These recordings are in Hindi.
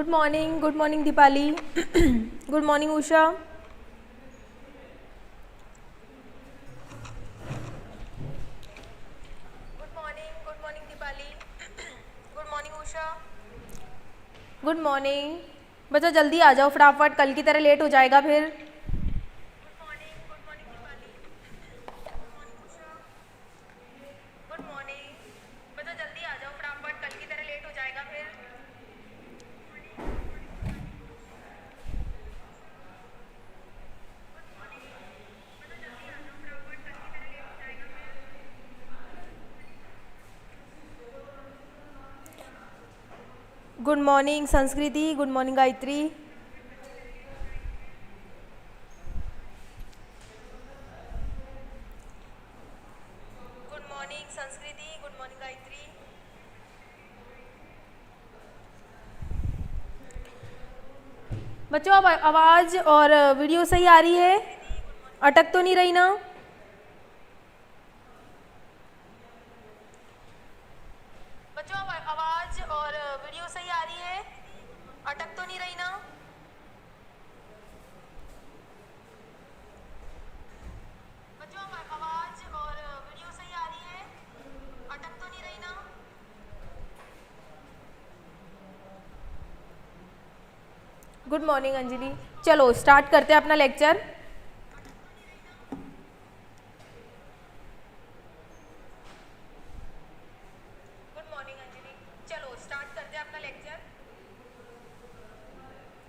Good morning Deepali. Good morning Usha. Good morning Deepali. Good morning Usha. Good morning. बच्चा जल्दी आ जाओ फटाफट, कल की तरह लेट हो जाएगा फिर। Good morning Deepali. Good morning Usha. Good morning. बच्चा जल्दी आ जाओ फटाफट, कल की तरह लेट हो जाएगा फिर। Good morning Sanskriti. Good morning Gayatri. Good morning Sanskriti. Good morning Gayatri. बच्चों अब आवाज़ और वीडियो सही आ रही है? अटक तो नहीं रही ना? बच्चों अब आवाज़ और वीडियो सही आ रही है? अटक तो नहीं रही ना? बच्चों अब आवाज़ और वीडियो सही आ रही है? अटक तो नहीं रही ना? Good morning Anjali. चलो स्टार्ट करते हैं अपना लेक्चर।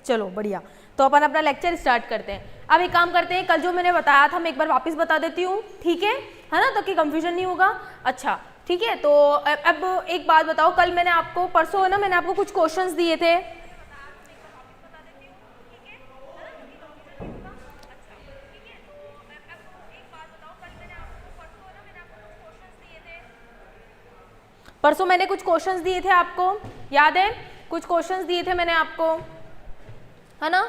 चलो बढ़िया, तो अपन अपना लेक्चर स्टार्ट करते हैं। अब एक काम करते हैं, कल जो मैंने बताया था मैं एक बार वापस बता देती हूँ, ठीक है ना, तो कि कंफ्यूजन नहीं होगा। अच्छा ठीक है, तो अब एक बात बताओ, कल मैंने आपको परसों है ना, मैंने आपको कुछ क्वेश्चंस दिए थे। परसों मैंने कुछ क्वेश्चंस दिए थे आपको, याद है? कुछ क्वेश्चंस दिए थे मैंने आपको, है ना?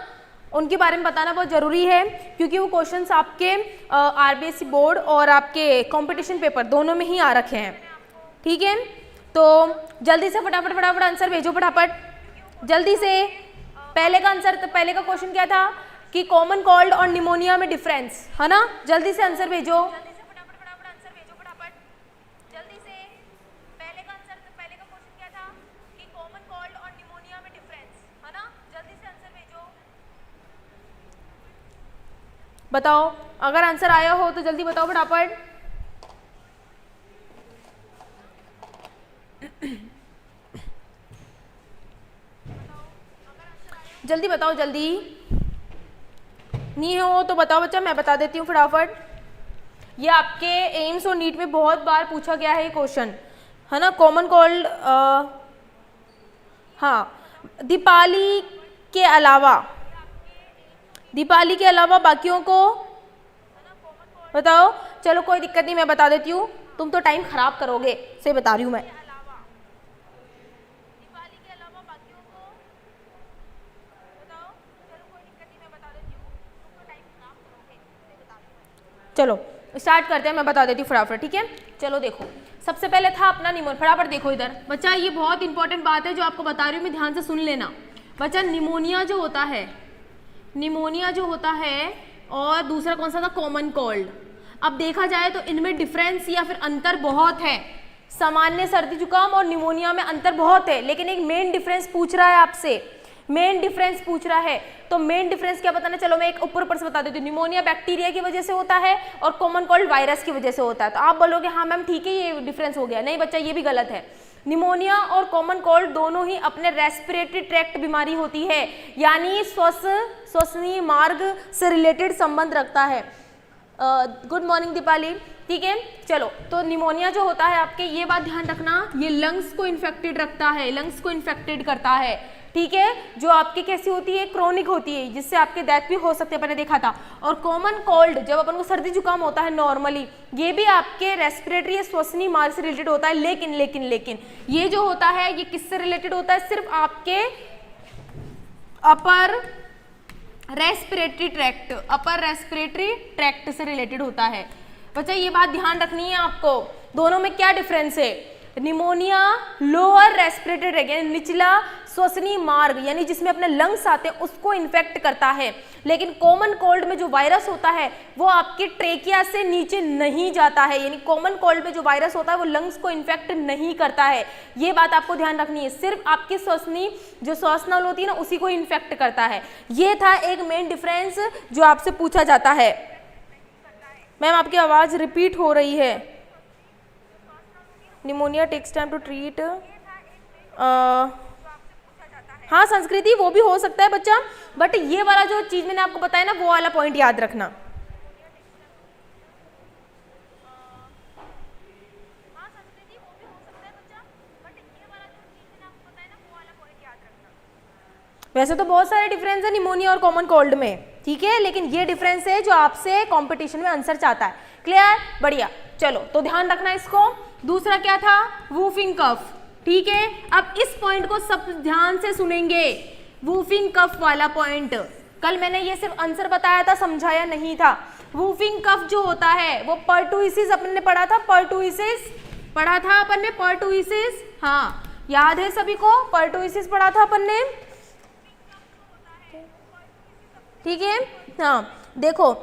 उनके बारे में बताना बहुत ज़रूरी है, क्योंकि वो क्वेश्चंस आपके आरबीएसई बोर्ड और आपके कंपटीशन पेपर दोनों में ही आ रखे हैं, ठीक है? तो जल्दी से फटाफट आंसर भेजो फटाफट, जल्दी से। पहले का आंसर, तो पहले का क्वेश्चन क्या था कि कॉमन कोल्ड और निमोनिया में डिफरेंस, है ना? जल्दी से आंसर भेजो। बताओ, अगर आंसर आया हो तो जल्दी बताओ फटाफट। जल्दी बताओ, जल्दी। नहीं हो तो बताओ बच्चा, मैं बता देती हूँ फटाफट। ये आपके एम्स और नीट में बहुत बार पूछा गया है ये क्वेश्चन, है ना? कॉमन कोल्ड, हाँ, दीपाली के अलावा बाकियों को बताओ। चलो कोई दिक्कत नहीं, मैं बता देती हूँ, तुम तो टाइम खराब करोगे, से बता रही हूँ मैं। चलो स्टार्ट करते हैं, मैं बता देती हूँ फटाफट, ठीक है? चलो देखो, सबसे पहले था अपना निमोनिया। फटाफट देखो इधर बच्चा, ये बहुत इंपॉर्टेंट बात है जो आपको बता रही हूँ मैं, ध्यान से सुन लेना बच्चा। निमोनिया जो होता है और दूसरा कौन सा था? Common cold. अब देखा जाए तो इनमें डिफरेंस या फिर अंतर बहुत है। सामान्य सर्दी जुकाम और निमोनिया में अंतर बहुत है, लेकिन एक मेन डिफरेंस पूछ रहा है आपसे, मेन डिफरेंस पूछ रहा है। तो मेन डिफरेंस क्या बताना? चलो मैं एक ऊपर से बता देती हूँ। निमोनिया बैक्टीरिया की वजह से होता है और कॉमन कोल्ड वायरस की वजह से होता है। तो आप बोलोगे हाँ मैम ठीक है, ये डिफरेंस हो गया। नहीं बच्चा, ये भी गलत है। निमोनिया और कॉमन कोल्ड दोनों ही अपने रेस्पिरेटरी ट्रैक्ट बीमारी होती है, यानी श्वसनीय मार्ग से रिलेटेड संबंध रखता है। गुड मॉर्निंग दीपाली, ठीक है? चलो, तो निमोनिया जो होता है आपके, ये बात ध्यान रखना, ये लंग्स को इन्फेक्टेड रखता है, लंग्स को इन्फेक्टेड करता है, ठीक है? जो आपकी कैसी होती है? क्रोनिक होती है, जिससे आपके डेथ भी हो सकते हैं, मैंने देखा था। और कॉमन कोल्ड, जब अपन को सर्दी जुकाम होता है नॉर्मली, ये भी आपके रेस्पिरेटरी या श्वसनीय मार्ग से रिलेटेड होता है। लेकिन ये जो होता है, ये किससे रिलेटेड होता है? सिर्फ आपके अपर रेस्पिरेटरी ट्रैक्ट से रिलेटेड होता है। बच्चा ये बात ध्यान रखनी है आपको, दोनों में क्या डिफरेंस है? निमोनिया लोअर रेस्पिरेटरी ट्रैक्ट, यानी निचला श्वसनीय मार्ग यानी जिसमें अपने लंग्स आते हैं उसको इन्फेक्ट करता है। लेकिन कॉमन कोल्ड में जो वायरस होता है वो आपके ट्रेकिया से नीचे नहीं जाता है, यानी कॉमन कोल्ड में जो वायरस होता है वो लंग्स को इन्फेक्ट नहीं करता है। ये बात आपको ध्यान रखनी है, सिर्फ आपकी श्वसनीय जो श्वासनल होती है ना उसी को इन्फेक्ट करता है। ये था एक मेन डिफरेंस जो आपसे पूछा जाता है। मैम आपकी आवाज़ रिपीट हो रही है। Pneumonia takes time to treat, हाँ संस्कृति वो भी हो सकता है बच्चा, बट ये वाला जो चीज़ मैंने आपको बताया ना वो वाला पॉइंट याद रखना। वैसे तो बहुत सारे डिफरेंस है निमोनिया और कॉमन कोल्ड में, ठीक है, लेकिन ये डिफरेंस है जो आपसे कंपटीशन में आंसर चाहता है। क्लियर, बढ़िया, चलो तो ध्यान रखना इसको। दूसरा क्या था, वूफिंग कफ, ठीक है। अब इस पॉइंट को सब ध्यान से सुनेंगे, वूफिंग कफ वाला पॉइंट। कल मैंने ये सिर्फ आंसर बताया था, समझाया नहीं था। वूफिंग कफ जो होता है वो पर्टुइसिस अपन ने पढ़ा था, पर्टुइसिस पढ़ा था अपन ने, पर्टुइसिस, हाँ याद है सभी को, पर्टुइसिस पढ़ा था अपन ने, ठीक है। हाँ देखो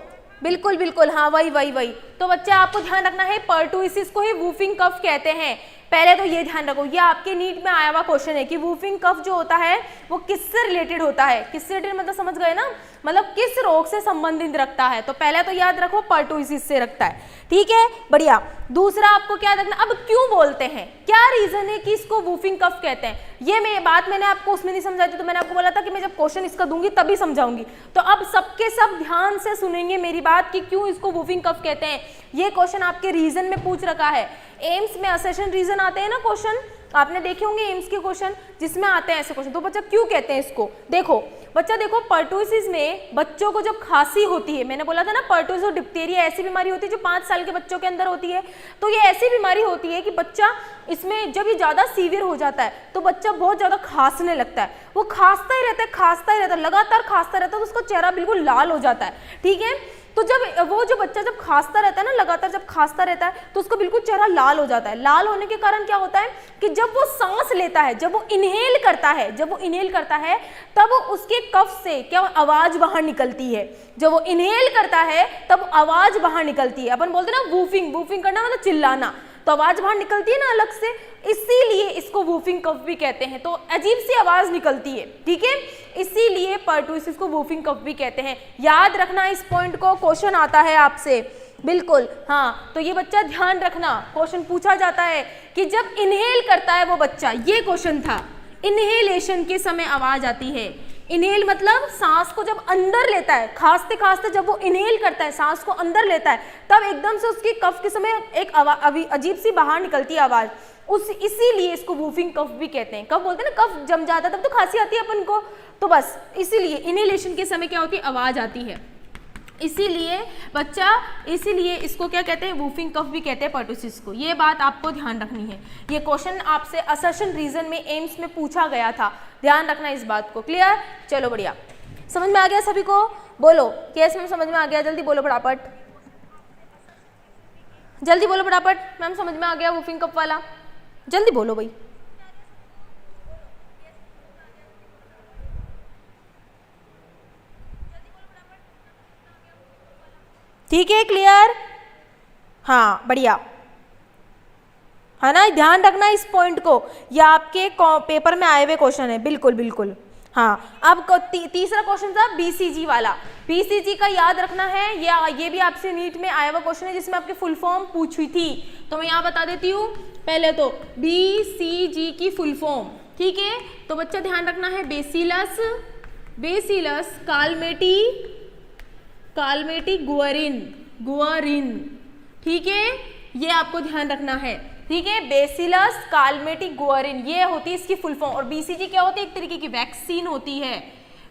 बिल्कुल बिल्कुल, हाँ वही। तो बच्चा आपको ध्यान रखना है, पर्टुइसिस को ही वूफिंग कफ कहते हैं। पहले तो ये ध्यान रखो, ये आपके नीट में आया हुआ क्वेश्चन है कि वूफिंग कफ जो होता है वो किससे रिलेटेड होता है। किससे रिलेटेड मतलब समझ गए ना, मतलब किस रोग से संबंधित रखता है। तो पहले तो याद रखो पर्टुइसिस से रखता है, ठीक है, बढ़िया। दूसरा आपको क्या रखना, अब क्यों बोलते हैं, क्या रीजन है कि इसको वूफिंग कफ कहते हैं। ये बात मैंने आपको उसमें नहीं समझाई थी, तो मैंने आपको बोला था कि मैं जब क्वेश्चन इसका दूंगी तभी समझाऊंगी। तो अब सबके सब ध्यान से सुनेंगे मेरी बात कि क्यों इसको वूफिंग कफ कहते हैं। ये क्वेश्चन आपके रीजन में पूछ रखा है। एम्स में असेशन रीजन आते हैं ना क्वेश्चन, आपने देखे होंगे एम्स के क्वेश्चन जिसमें आते हैं ऐसे क्वेश्चन। तो बच्चा क्यों कहते हैं इसको, देखो बच्चा देखो, पर्टुइसिस में बच्चों को जब खांसी होती है, मैंने बोला था ना पर्टुइसिस और डिप्थीरिया ऐसी बीमारी होती है जो 5 साल के बच्चों के अंदर होती है। तो ये ऐसी बीमारी होती है कि बच्चा इसमें जब ये ज़्यादा सीवियर हो जाता है तो बच्चा बहुत ज़्यादा खांसने लगता है, वो खांसता ही रहता है, लगातार खांसता रहता है, तो उसका चेहरा बिल्कुल लाल हो जाता है, ठीक है। तो जब वो जो बच्चा जब खांसता रहता है ना, लगातार जब खांसता रहता है तो उसका बिल्कुल चेहरा लाल हो जाता है। लाल होने के कारण क्या होता है कि जब वो सांस लेता है, जब वो इनहेल करता है तब उसके कफ से क्या आवाज बाहर निकलती है। जब वो इनहेल करता है तब आवाज बाहर निकलती है। अपन बोलते हैं ना वूफिंग करना मतलब चिल्लाना, तो आवाज बाहर निकलती है ना अलग से, इसीलिए इसको वूफिंग कफ भी कहते हैं। तो अजीब सी आवाज निकलती है, ठीक है, इसीलिए पर्टुइसिस को वूफिंग कफ भी कहते हैं। याद रखना इस पॉइंट को, क्वेश्चन आता है आपसे, बिल्कुल हाँ। तो ये बच्चा ध्यान रखना, क्वेश्चन पूछा जाता है कि जब इनहेल करता है वो बच्चा, ये क्वेश्चन था, इनहेलेशन के समय आवाज आती है। इनहेल मतलब सांस को जब अंदर लेता है, खांसते खांसते जब वो इनहेल करता है, सांस को अंदर लेता है, तब एकदम से उसकी कफ के समय एक अजीब सी बाहर निकलती है आवाज, इसीलिए इसको वूफिंग कफ भी कहते हैं। कब बोलते हैं ना, कफ जम जाता है तब तो खांसी आती है अपन को, तो बस इसीलिए इनहेलेशन के समय क्या होती है, आवाज आती है, इसीलिए बच्चा, इसीलिए इसको क्या कहते हैं, वूफिंग कफ भी कहते हैं पर्टुइसिस को। ये बात आपको ध्यान रखनी है, ये क्वेश्चन आपसे असर्शन रीजन में एम्स में पूछा गया था, ध्यान रखना इस बात को। क्लियर, चलो बढ़िया, समझ में आ गया सभी को, बोलो केस मैम समझ में आ गया, जल्दी बोलो फटाफट, जल्दी बोलो फटाफट, मैम समझ में आ गया वूफिंग कफ वाला, जल्दी बोलो भाई। ठीक है, क्लियर, हाँ बढ़िया, है ना, ध्यान रखना इस पॉइंट को, ये आपके पेपर में आए हुए क्वेश्चन है, बिल्कुल बिल्कुल, हाँ। अब तीसरा क्वेश्चन था बीसीजी वाला, बीसीजी का याद रखना है, ये भी आपसे नीट में आया हुआ क्वेश्चन है जिसमें आपकी फुल फॉर्म पूछी थी, तो मैं यहाँ बता देती हूँ। पहले तो बीसीजी की फुल फॉर्म, ठीक है, तो बच्चा ध्यान रखना है, बेसिलस कालमेटी गुआरिन, ठीक है, ये आपको ध्यान रखना है, ठीक है, बेसिलस कालमेटी गुआरिन, ये होती है इसकी फुल फॉर्म। और बीसीजी क्या होती है, एक तरीके की वैक्सीन होती है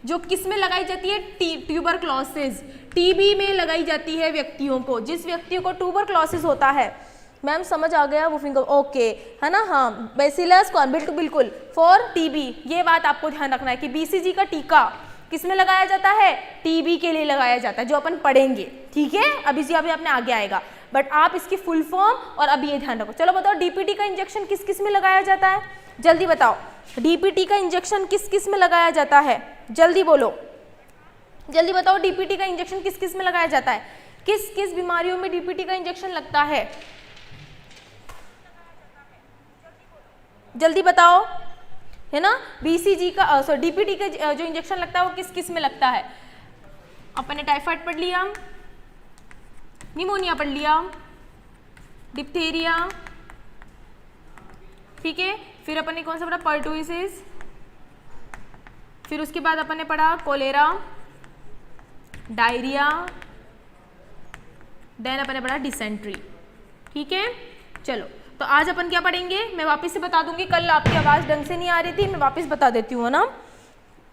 जो किस में लगाई जाती है, ट्यूबरक्लोसिस, टीबी में लगाई जाती है व्यक्तियों को, जिस व्यक्तियों को ट्यूबरक्लोसिस होता है। मैम समझ आ गया, वूफिंग कफ, ओके, है ना, हाँ, बेसिलस बिल्कुल फॉर टीबी, ये बात आपको ध्यान रखना है कि बीसीजी का टीका किस में लगाया जाता है, टीबी के लिए लगाया जाता है, जो अपन पढ़ेंगे, ठीक है, अभी आपने आगे आएगा। बट आप इसकी फुल फॉर्म और अब ये ध्यान रखो। चलो बताओ डीपीटी का इंजेक्शन किस किस में लगाया जाता है, जल्दी बताओ। डीपीटी का इंजेक्शन किस किस में लगाया जाता है, जल्दी बोलो, जल्दी बताओ। डीपीटी का इंजेक्शन किस किस में लगाया जाता है, किस किस बीमारियों में डीपीटी का इंजेक्शन लगता है, जल्दी बताओ, है ना। बीसीजी का डीपीटी का जो इंजेक्शन लगता है वो किस किस में लगता है। अपन ने टाइफाइड पढ़ लिया, निमोनिया पढ़ लिया, डिप्थीरिया, ठीक है। फिर अपन ने कौन सा पढ़ा, पर्टुइसिस, फिर उसके बाद अपन ने पढ़ा कोलेरा, डायरिया, देन अपन ने पढ़ा डिसेंट्री, ठीक है। चलो तो आज अपन क्या पढ़ेंगे, मैं वापस से बता दूंगी, कल आपकी आवाज़ ढंग से नहीं आ रही थी, मैं वापस बता देती हूँ, है ना।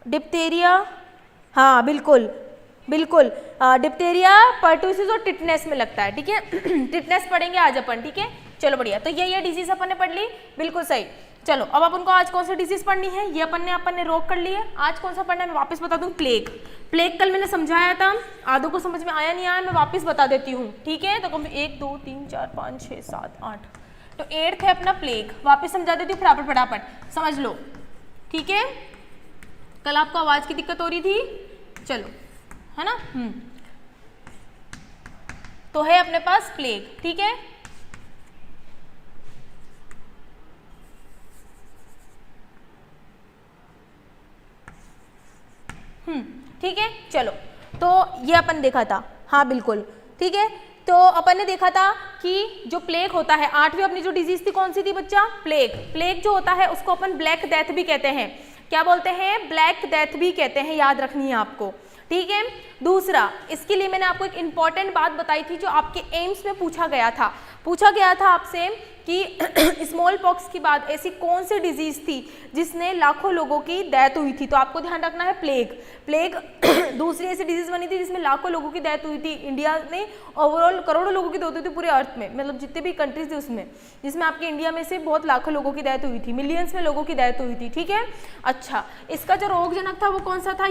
डिप्थीरिया, हाँ बिल्कुल बिल्कुल, डिप्थीरिया, पर्टुसिस और टिटनेस में लगता है, ठीक है। टिटनेस पढ़ेंगे आज अपन, ठीक है। चलो बढ़िया, तो ये डिजीज अपन ने पढ़ ली, बिल्कुल सही। चलो अब अपन को आज कौन सा डिजीज पढ़नी है, ये अपन ने रोक कर ली है। आज कौन सा पढ़ना है मैं वापस बता दूं, प्लेग। प्लेग कल मैंने समझाया था, आधों को समझ में आया नहीं आया, मैं वापस बता देती हूँ, ठीक है। तो 1 2 3 4 5 6 7 8, तो 8th है अपना प्लेग, वापस समझा देती हूँ फटाफट फटाफट समझ लो, ठीक है। कल आपको आवाज़ की दिक्कत हो रही थी, चलो, है ना। तो है अपने पास प्लेग, ठीक है। ठीक है। चलो तो ये अपन देखा था, हाँ बिल्कुल, ठीक है। तो अपन ने देखा था कि जो प्लेग होता है, 8वीं अपनी जो डिजीज थी कौन सी थी बच्चा, प्लेग। प्लेग जो होता है उसको अपन ब्लैक डेथ भी कहते हैं, क्या बोलते हैं, ब्लैक डेथ भी कहते हैं, याद रखनी है आपको, ठीक है। दूसरा, इसके लिए मैंने आपको एक इंपॉर्टेंट बात बताई थी जो आपके एम्स में पूछा गया था आपसे कि स्मॉल पॉक्स के बाद ऐसी कौन सी डिजीज थी जिसने लाखों लोगों की डेथ हुई थी, तो आपको ध्यान रखना है प्लेग दूसरी ऐसी डिजीज बनी थी जिसमें लाखों लोगों की डेथ हुई थी। इंडिया में ओवरऑल करोड़ों लोगों की डेथ हुई थी पूरे अर्थ में, मतलब जितने भी कंट्रीज थी उसमें, जिसमें आपके इंडिया में से बहुत लाखों लोगों की डेथ हुई थी, मिलियंस में लोगों की डेथ हुई थी, ठीक है। अच्छा, इसका जो रोगजनक था वो कौन सा था,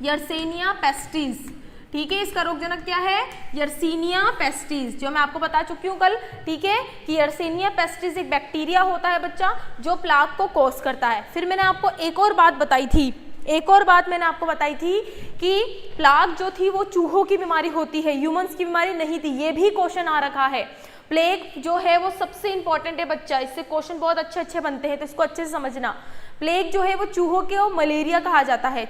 यर्सेनिया पेस्टिस, ठीक है। इसका रोगजनक क्या है, यर्सीनिया पेस्टिस, जो मैं आपको बता चुकी हूँ कल, ठीक है, कि यर्सीनिया पेस्टिस एक बैक्टीरिया होता है बच्चा जो प्लाग को कॉज करता है। फिर मैंने आपको एक और बात बताई थी कि प्लाग जो थी वो चूहों की बीमारी होती है, ह्यूमंस की बीमारी नहीं थी, ये भी क्वेश्चन आ रखा है। प्लेग जो है वो सबसे इंपॉर्टेंट है बच्चा, इससे क्वेश्चन बहुत अच्छे बनते हैं, तो इसको अच्छे से समझना। प्लेग जो है वो चूहों को मलेरिया कहा जाता है,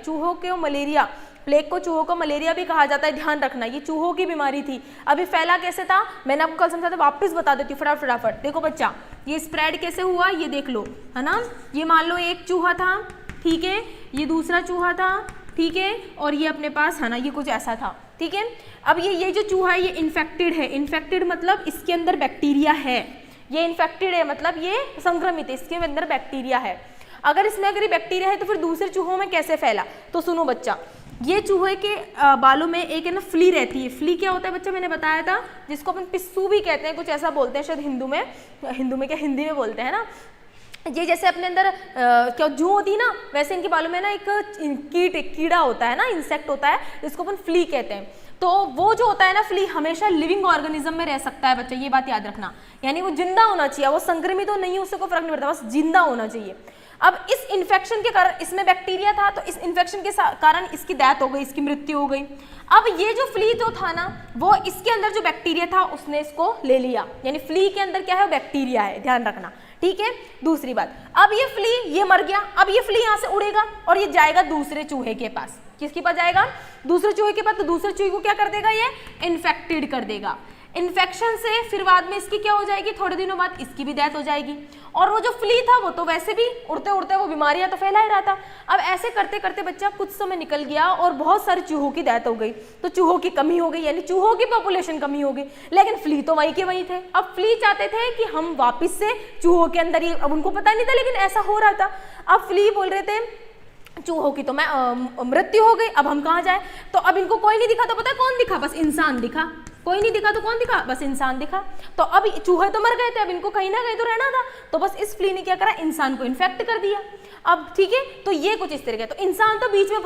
प्लेग को चूहों को मलेरिया भी कहा जाता है, ध्यान रखना, ये चूहों की बीमारी थी। अभी फैला कैसे था मैंने आपको कल समझाया था, वापस बता देती हूँ फटाफट। देखो बच्चा, ये स्प्रेड कैसे हुआ ये देख लो, है ना। ये मान लो एक चूहा था, ठीक है, ये दूसरा चूहा था, ठीक है, और ये अपने पास, है ना, ये कुछ ऐसा था, ठीक है। अब ये जो चूहा है ये इन्फेक्टेड है, इन्फेक्टेड मतलब इसके अंदर बैक्टीरिया है, ये इन्फेक्टेड है मतलब ये संक्रमित है, इसके अंदर बैक्टीरिया है। अगर ये बैक्टीरिया है तो फिर दूसरे चूहों में कैसे फैला, तो सुनो बच्चा, ये चूहे के बालों में एक है ना फ्ली रहती है। फ्ली क्या होता है बच्चा, मैंने बताया था, जिसको अपन पिस्सू भी कहते हैं, कुछ ऐसा बोलते हैं शायद हिंदी में बोलते हैं ना। ये जैसे अपने अंदर क्या जू होती है ना, वैसे इनके बालों में ना एक कीड़ा होता है ना, इंसेक्ट होता है, जिसको अपन फ्ली कहते हैं। तो वो जो होता है ना फ्ली, हमेशा लिविंग ऑर्गेनिज्म में रह सकता है बच्चा, ये बात याद रखना, यानी वो जिंदा होना चाहिए, वो संक्रमित तो नहीं, उससे कोई फर्क नहीं पड़ता, बस जिंदा होना चाहिए। अब इस इन्फेक्शन के कारण, इसमें बैक्टीरिया था तो इस इन्फेक्शन के कारण इसकी डेथ हो गई, इसकी मृत्यु हो गई। अब ये जो फ्ली जो था ना, वो इसके अंदर जो बैक्टीरिया था उसने इसको ले लिया, यानी फ्ली के अंदर क्या है, बैक्टीरिया है, ध्यान रखना, ठीक है। दूसरी बात, अब ये फ्ली ये मर गया, अब ये फ्ली यहाँ से उड़ेगा और ये जाएगा दूसरे चूहे के पास, किसके पास जाएगा, दूसरे चूहे के पास। तो दूसरे चूहे को क्या कर देगा, ये इन्फेक्टेड कर देगा। इन्फेक्शन से फिर बाद में इसकी क्या हो जाएगी, थोड़े दिनों बाद इसकी भी डेथ हो जाएगी। और वो जो फ्ली था वो तो वैसे भी उड़ते उड़ते वो बीमारियां तो फैला ही रहा था। अब ऐसे करते करते बच्चा कुछ समय निकल गया और बहुत सारे चूहों की डेथ हो गई, तो चूहों की कमी हो गई, यानी चूहों की पॉपुलेशन कमी हो गई, लेकिन फ्ली तो वहीं के वहीं थे। अब फ्ली चाहते थे कि हम वापस से चूहों के अंदर ही, अब उनको पता नहीं था लेकिन ऐसा हो रहा था। अब फ्ली बोल रहे थे चूहों की तो मैं मृत्यु हो गई, अब हम कहाँ जाए। तो अब इनको कोई नहीं दिखा, तो पता है कौन दिखा, बस इंसान दिखा। कोई नहीं दिखा तो कौन दिखा, बस इंसान दिखा। तो अब चूहे तो मर गए थे, अब इनको कहीं ना कहीं तो रहना था, तो बस इस फ्ली ने क्या करा, इंसान को इन्फेक्ट कर दिया। अब ठीक है, तो ये कुछ इस तरह का, तो इंसान तो बीच में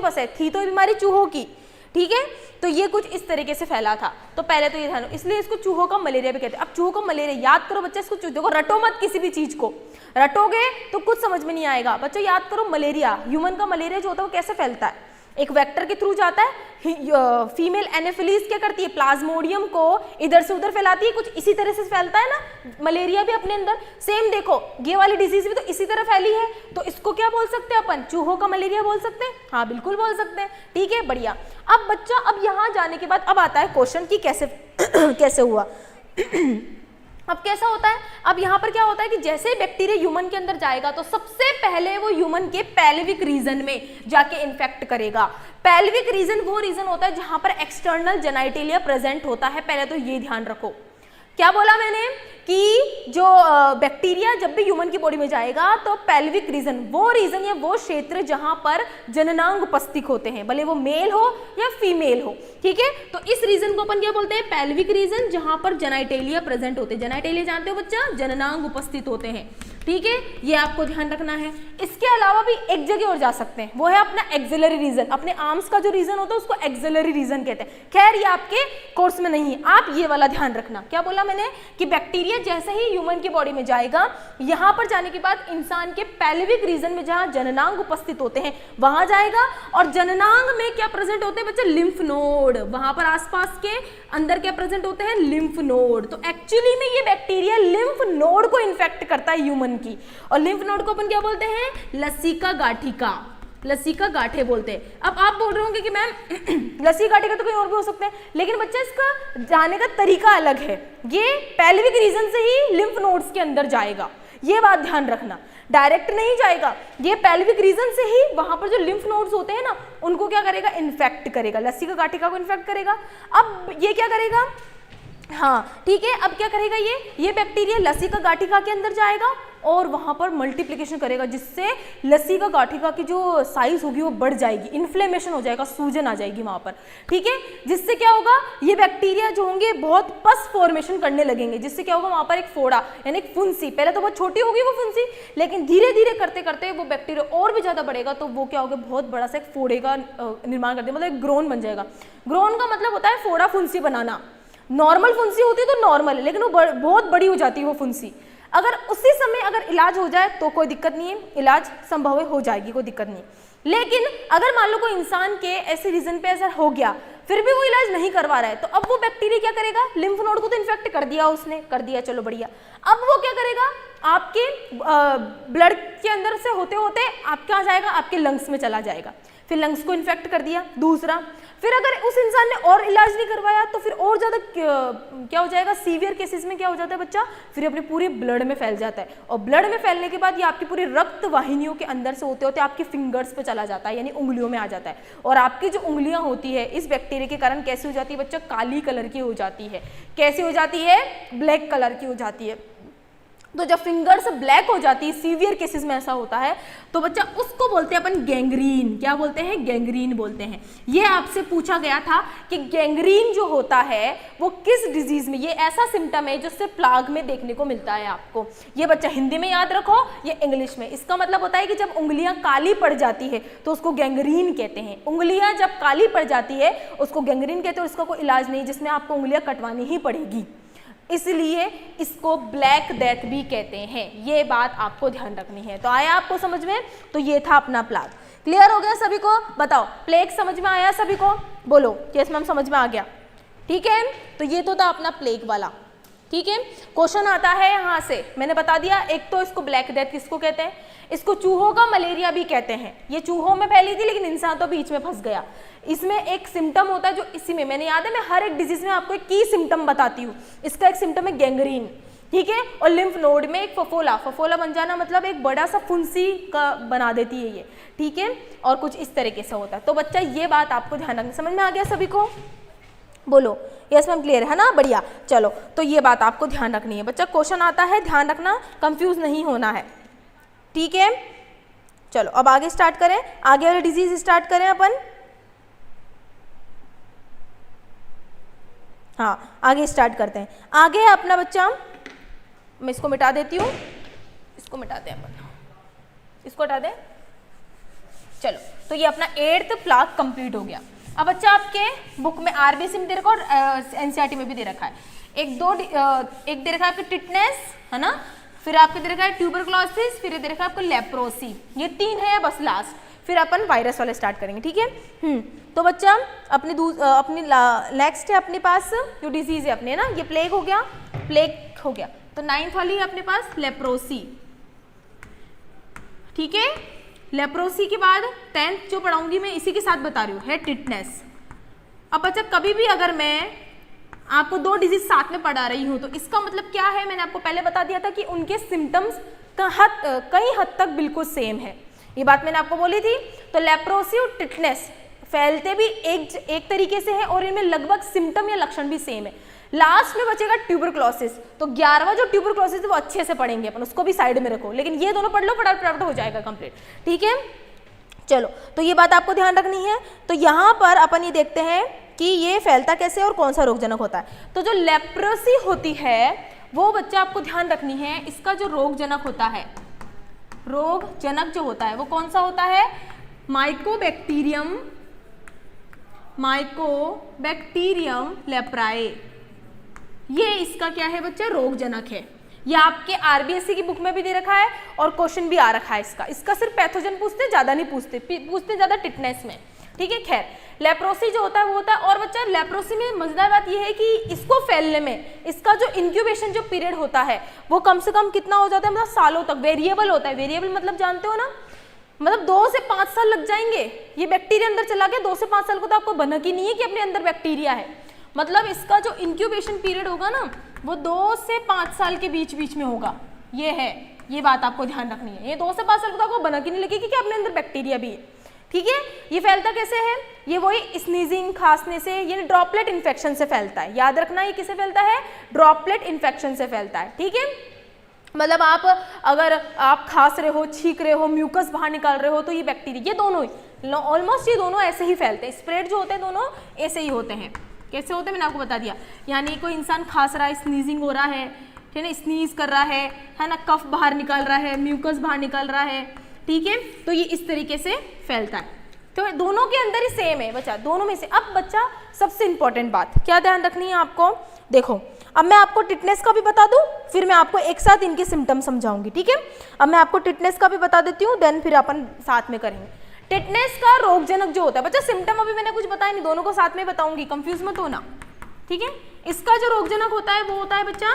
फंसे, थी तो बीमारी चूहों की, ठीक है, तो ये कुछ इस तरीके से फैला था। तो पहले तो ये ध्यान, इसलिए इसको चूहों का मलेरिया भी कहते हैं। अब चूहों का मलेरिया याद करो बच्चे, इसको देखो, रटो मत किसी भी चीज को, रटोगे तो कुछ समझ में नहीं आएगा। बच्चों याद करो, मलेरिया, ह्यूमन का मलेरिया जो होता है वो कैसे फैलता है, एक वेक्टर के थ्रू जाता है। फीमेल एनोफिलीज क्या करती है, प्लाज्मोडियम को इधर से उधर फैलाती है, कुछ इसी तरह से फैलता है ना मलेरिया भी अपने अंदर। सेम देखो, ये वाली डिजीज भी तो इसी तरह फैली है, तो इसको क्या बोल सकते हैं अपन, चूहों का मलेरिया बोल सकते हैं। हाँ बिल्कुल बोल सकते हैं, ठीक है, बढ़िया। अब बच्चा, अब यहाँ जाने के बाद अब आता है क्वेश्चन कि कैसे कैसे हुआ। अब कैसा होता है, अब यहाँ पर क्या होता है कि जैसे ही बैक्टीरिया ह्यूमन के अंदर जाएगा तो सबसे पहले वो ह्यूमन के पेल्विक रीजन में जाके इन्फेक्ट करेगा। पेल्विक रीजन वो रीजन होता है जहां पर एक्सटर्नल जेनाइटेलिया प्रेजेंट होता है। पहले तो ये ध्यान रखो, क्या बोला मैंने कि जो बैक्टीरिया जब भी ह्यूमन की बॉडी में जाएगा तो पेल्विक रीजन, वो रीजन या वो क्षेत्र जहां पर जननांग उपस्थित होते हैं, भले वो मेल हो या फीमेल हो, ठीक है। तो इस रीजन को अपन क्या बोलते हैं, पेल्विक रीजन, जहां पर जेनाइटेलिया प्रेजेंट होते हैं। जेनाइटेलिया जानते हो बच्चा, जननांग उपस्थित होते हैं, ठीक है, ये आपको ध्यान रखना है। इसके अलावा भी एक जगह और जा सकते हैं, वो है अपना एक्सिलरी रीजन। अपने आर्म्स का जो रीजन होता है उसको एक्सिलरी रीजन कहते हैं। खैर ये आपके कोर्स में नहीं है, आप ये वाला ध्यान रखना। क्या बोला मैंने कि बैक्टीरिया जैसे ही ह्यूमन की बॉडी में जाएगा, यहां पर जाने के बाद इंसान के पेल्विक रीजन में जहां जननांग उपस्थित होते हैं वहां जाएगा। और जननांग में क्या प्रेजेंट होते हैं बच्चे, लिम्फ नोड, वहां पर आसपास के अंदर क्या प्रेजेंट होते हैं, लिम्फ नोड। तो एक्चुअली में ये बैक्टीरिया लिम्फ नोड को इन्फेक्ट करता है ह्यूमन की। और लिम्फ नोड को अपन क्या बोलते हैं, लसिका गाठिका, लसिका गाठे बोलते हैं। अब आप बोल रहे होंगे कि मैम लसी गाठिका तो कहीं और भी हो सकते हैं, लेकिन बच्चा इसका जाने का तरीका अलग है। ये पेल्विक रीजन से ही लिम्फ नोड्स के अंदर जाएगा, ये बात ध्यान रखना, डायरेक्ट नहीं जाएगा। ये पेल्विक रीजन से ही वहां पर जो लिम्फ नोड्स होते हैं ना, उनको क्या करेगा, इन्फेक्ट करेगा, लसिका गाठिका को इन्फेक्ट करेगा। अब ये क्या करेगा, हाँ ठीक है, अब क्या करेगा, ये बैक्टीरिया लसिका गाठिका के अंदर जाएगा और वहां पर मल्टीप्लिकेशन करेगा, जिससे लसिका गाठिका की जो साइज होगी वो बढ़ जाएगी, इन्फ्लेमेशन हो जाएगा, सूजन आ जाएगी वहां पर, ठीक है। जिससे क्या होगा, ये बैक्टीरिया जो होंगे बहुत पस फॉर्मेशन करने लगेंगे, जिससे क्या होगा, वहां पर एक फोड़ा यानी एक फुंसी, पहले तो बहुत छोटी होगी वो फुंसी, लेकिन धीरे धीरे करते करते वो बैक्टीरिया और भी ज्यादा बढ़ेगा, तो वो क्या होगा, बहुत बड़ा सा एक फोड़े का निर्माण कर देगा, मतलब एक ग्रोन बन जाएगा। ग्रोन का मतलब होता है फोड़ा फुंसी बनाना। नॉर्मल फुंसी होती है तो नॉर्मल है, लेकिन वो बहुत बड़ी हो जाती है वो फुंसी। अगर उसी समय अगर इलाज हो जाए तो कोई दिक्कत नहीं है, इलाज संभव हो जाएगी, कोई दिक्कत नहीं। लेकिन अगर मान लो कोई इंसान के ऐसे रीजन पे ऐसा हो गया, फिर भी वो इलाज नहीं करवा रहा है, तो अब वो बैक्टीरिया क्या करेगा, लिम्फ नोड को तो इन्फेक्ट कर दिया उसने, कर दिया, चलो बढ़िया। अब वो क्या करेगा, आपके ब्लड के अंदर से होते होते आप क्या जाएगा, आपके लंग्स में चला जाएगा, फिर लंग्स को इन्फेक्ट कर दिया। दूसरा, फिर अगर उस इंसान ने और इलाज नहीं करवाया तो फिर और ज़्यादा क्या हो जाएगा, सीवियर केसेस में क्या हो जाता है बच्चा, फिर अपने पूरे ब्लड में फैल जाता है। और ब्लड में फैलने के बाद ये आपकी पूरी रक्त वाहिनियों के अंदर से होते होते आपके फिंगर्स पे चला जाता है, यानी उंगलियों में आ जाता है। और आपकी जो उंगलियां होती है इस बैक्टीरिया के कारण कैसी हो जाती है बच्चा, काली कलर की हो जाती है। कैसी हो जाती है, ब्लैक कलर की हो जाती है। तो जब फिंगर्स ब्लैक हो जाती है, सीवियर केसेस में ऐसा होता है, तो बच्चा उसको बोलते हैं अपन गैंग्रीन। क्या बोलते हैं, गैंग्रीन बोलते हैं। ये आपसे पूछा गया था कि गैंग्रीन जो होता है वो किस डिजीज में, ये ऐसा सिम्टम है जो सिर्फ प्लाग में देखने को मिलता है आपको। ये बच्चा हिंदी में याद रखो, ये इंग्लिश में। इसका मतलब होता है कि जब उंगलियां काली पड़ जाती है तो उसको गैंग्रीन कहते हैं। उंगलियां जब काली पड़ जाती है उसको गैंग्रीन कहते हैं, और इसका कोई इलाज नहीं, जिसमें आपको उंगलियां कटवानी ही पड़ेगी, इसलिए इसको ब्लैक डेथ भी कहते हैं। ये बात आपको ध्यान रखनी है। तो आया आपको समझ में, तो ये था अपना प्लाग। क्लियर हो गया सभी को, बताओ प्लेग समझ में आया सभी को, बोलो यस मैम समझ में आ गया, ठीक है। तो ये तो था अपना प्लेग वाला, ठीक है। क्वेश्चन आता है यहाँ से, मैंने बता दिया, एक तो इसको ब्लैक डेथ किसको कहते हैं, इसको चूहों का मलेरिया भी कहते हैं। ये चूहों में फैली थी लेकिन इंसान तो बीच में फंस गया। इसमें एक सिम्टम होता है जो इसी में, मैंने याद है मैं हर एक डिजीज में आपको एक की सिम्टम बताती हूँ। इसका एक सिम्टम है गैंग्रीन, ठीक है। और लिम्फ नोड में एक फफोला, फफोला बन जाना मतलब एक बड़ा सा फुंसी का बना देती है ये, ठीक है। और कुछ इस तरीके से होता है। तो बच्चा ये बात आपको ध्यान रखना, समझ में आ गया सभी को, बोलो यस मैम क्लियर है ना, बढ़िया। चलो तो ये बात आपको ध्यान रखनी है बच्चा, क्वेश्चन आता है, ध्यान रखना, कंफ्यूज नहीं होना है, ठीक है। चलो अब आगे स्टार्ट करें, आगे वाली डिजीज स्टार्ट करें अपन। हाँ आगे स्टार्ट करते हैं। आगे है अपना बच्चा, मैं इसको मिटा देती हूँ, इसको मिटा दें अपन, इसको हटा दें। चलो तो ये अपना 8th प्लाग कंप्लीट हो गया। अब बच्चा आपके बुक में आरबीसी में दे रखा और एनसीईआरटी में भी दे रखा है। एक दे रखा है आपके टिटनेस, है ना, फिर आपके दे रखा है ट्यूबरकुलोसिस, फिर दे रखा है आपको लेप्रोसी। ये 3 है बस लास्ट, फिर अपन वायरस वाले स्टार्ट करेंगे, ठीक है। तो बच्चा अपनी नेक्स्ट है अपने पास जो डिजीज है अपने ना, ये प्लेग हो गया, तो 9th वाली है अपने पास लेप्रोसी, ठीक है। लेप्रोसी के बाद 10th जो पढ़ाऊंगी मैं इसी के साथ बता रही हूँ है टिटनेस। अब बच्चा कभी भी अगर मैं आपको 2 डिजीज साथ में पढ़ा रही हूँ तो इसका मतलब क्या है, मैंने आपको पहले बता दिया था कि उनके सिम्टम्स कई हद तक बिल्कुल सेम है, ये बात मैंने आपको बोली थी। तो लेप्रोसी और टिटनेस फैलते भी एक तरीके से है और इनमें लगभग सिम्टम या लक्षण भी सेम है। लास्ट में बचेगा ट्यूबरकुलोसिस, तो 11वां जो ट्यूबरकुलोसिस है वो अच्छे से पढ़ेंगे अपन, उसको भी साइड में रखो, लेकिन ये दोनों पढ़ लो, फटाफट हो जाएगा कंप्लीट, ठीक है। चलो, तो ये बात आपको ध्यान रखनी है। तो यहाँ पर अपन ये देखते हैं कि ये फैलता कैसे और कौन सा रोगजनक होता है। तो जो लेप्रोसी होती है वो बच्चा आपको ध्यान रखनी है, इसका जो रोगजनक होता है, रोगजनक जो होता है वो कौन सा होता है, माइकोबैक्टीरियम लेप्राए। ये इसका क्या है बच्चा, रोगजनक है। ये आपके आरबीएससी की बुक में भी दे रखा है और क्वेश्चन भी आ रखा है इसका सिर्फ पैथोजन पूछते, ज्यादा नहीं पूछते ज्यादा टिटनेस में, ठीक है। खैर, लेप्रोसी जो होता है वो होता है, और बच्चा लेप्रोसी में मजेदार बात ये है कि इसको फैलने में इसका जो इंक्यूबेशन जो पीरियड होता है वो कम से कम कितना हो जाता है, मतलब सालों तक वेरिएबल होता है। वेरिएबल मतलब जानते हो ना, मतलब 2 से 5 साल लग जाएंगे। ये बैक्टीरिया अंदर चला गया, 2 से 5 साल को तो आपको भनक ही नहीं है कि अपने अंदर बैक्टीरिया है। मतलब इसका जो इंक्यूबेशन पीरियड होगा ना वो 2 से 5 साल के बीच में होगा। ये है, ये बात आपको ध्यान रखनी है। ये 2 से 5 साल को तो आपको भनक ही नहीं लगेगी कि अपने अंदर बैक्टीरिया भी है, ठीक है। ये फैलता कैसे है, ये वही स्नीजिंग, खांसने से, ये ड्रॉपलेट इन्फेक्शन से फैलता है। याद रखना ये किससे फैलता है, ड्रॉपलेट इन्फेक्शन से फैलता है, ठीक है। मतलब अगर आप खांस रहे हो, छींक रहे हो, म्यूकस बाहर निकाल रहे हो तो ये बैक्टीरिया, ये दोनों ही ऑलमोस्ट ये दोनों ऐसे ही फैलते हैं। स्प्रेड जो होते हैं दोनों ऐसे ही होते हैं। कैसे होते हैं मैंने आपको बता दिया, यानी कोई इंसान खांस रहा है, स्नीजिंग हो रहा है, ठीक है ना, स्नीज कर रहा है ना, कफ बाहर निकाल रहा है, म्यूकस बाहर निकाल रहा है, ठीक है। तो ये इस तरीके से फैलता है। तो दोनों के अंदर ही सेम है बच्चा, दोनों में से। अब बच्चा सबसे इंपॉर्टेंट बात क्या ध्यान रखनी है आपको, देखो अब मैं आपको टिटनेस का भी बता दूं, फिर मैं आपको एक साथ इनके सिम्टम समझाऊंगी, ठीक है। अब मैं आपको टिटनेस का भी बता देती हूँ, देन फिर अपन साथ में करेंगे। टिटनेस का रोगजनक जो होता है बच्चा, सिम्टम अभी मैंने कुछ बताया नहीं, दोनों को साथ में बताऊंगी, कंफ्यूज मत होना, ठीक है। इसका जो रोगजनक होता है वो होता है बच्चा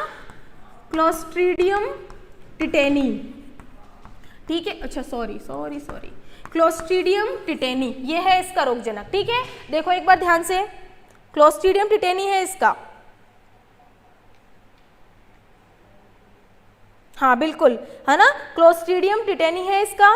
क्लोस्ट्रीडियम टिटेनी, ठीक है। अच्छा सॉरी क्लोस्ट्रीडियम टिटेनी, ये है इसका रोगजनक, ठीक है। देखो एक बार ध्यान से, क्लोस्ट्रीडियम टिटेनी है इसका, हाँ बिल्कुल, है ना, क्लोस्ट्रीडियम टिटेनी है इसका,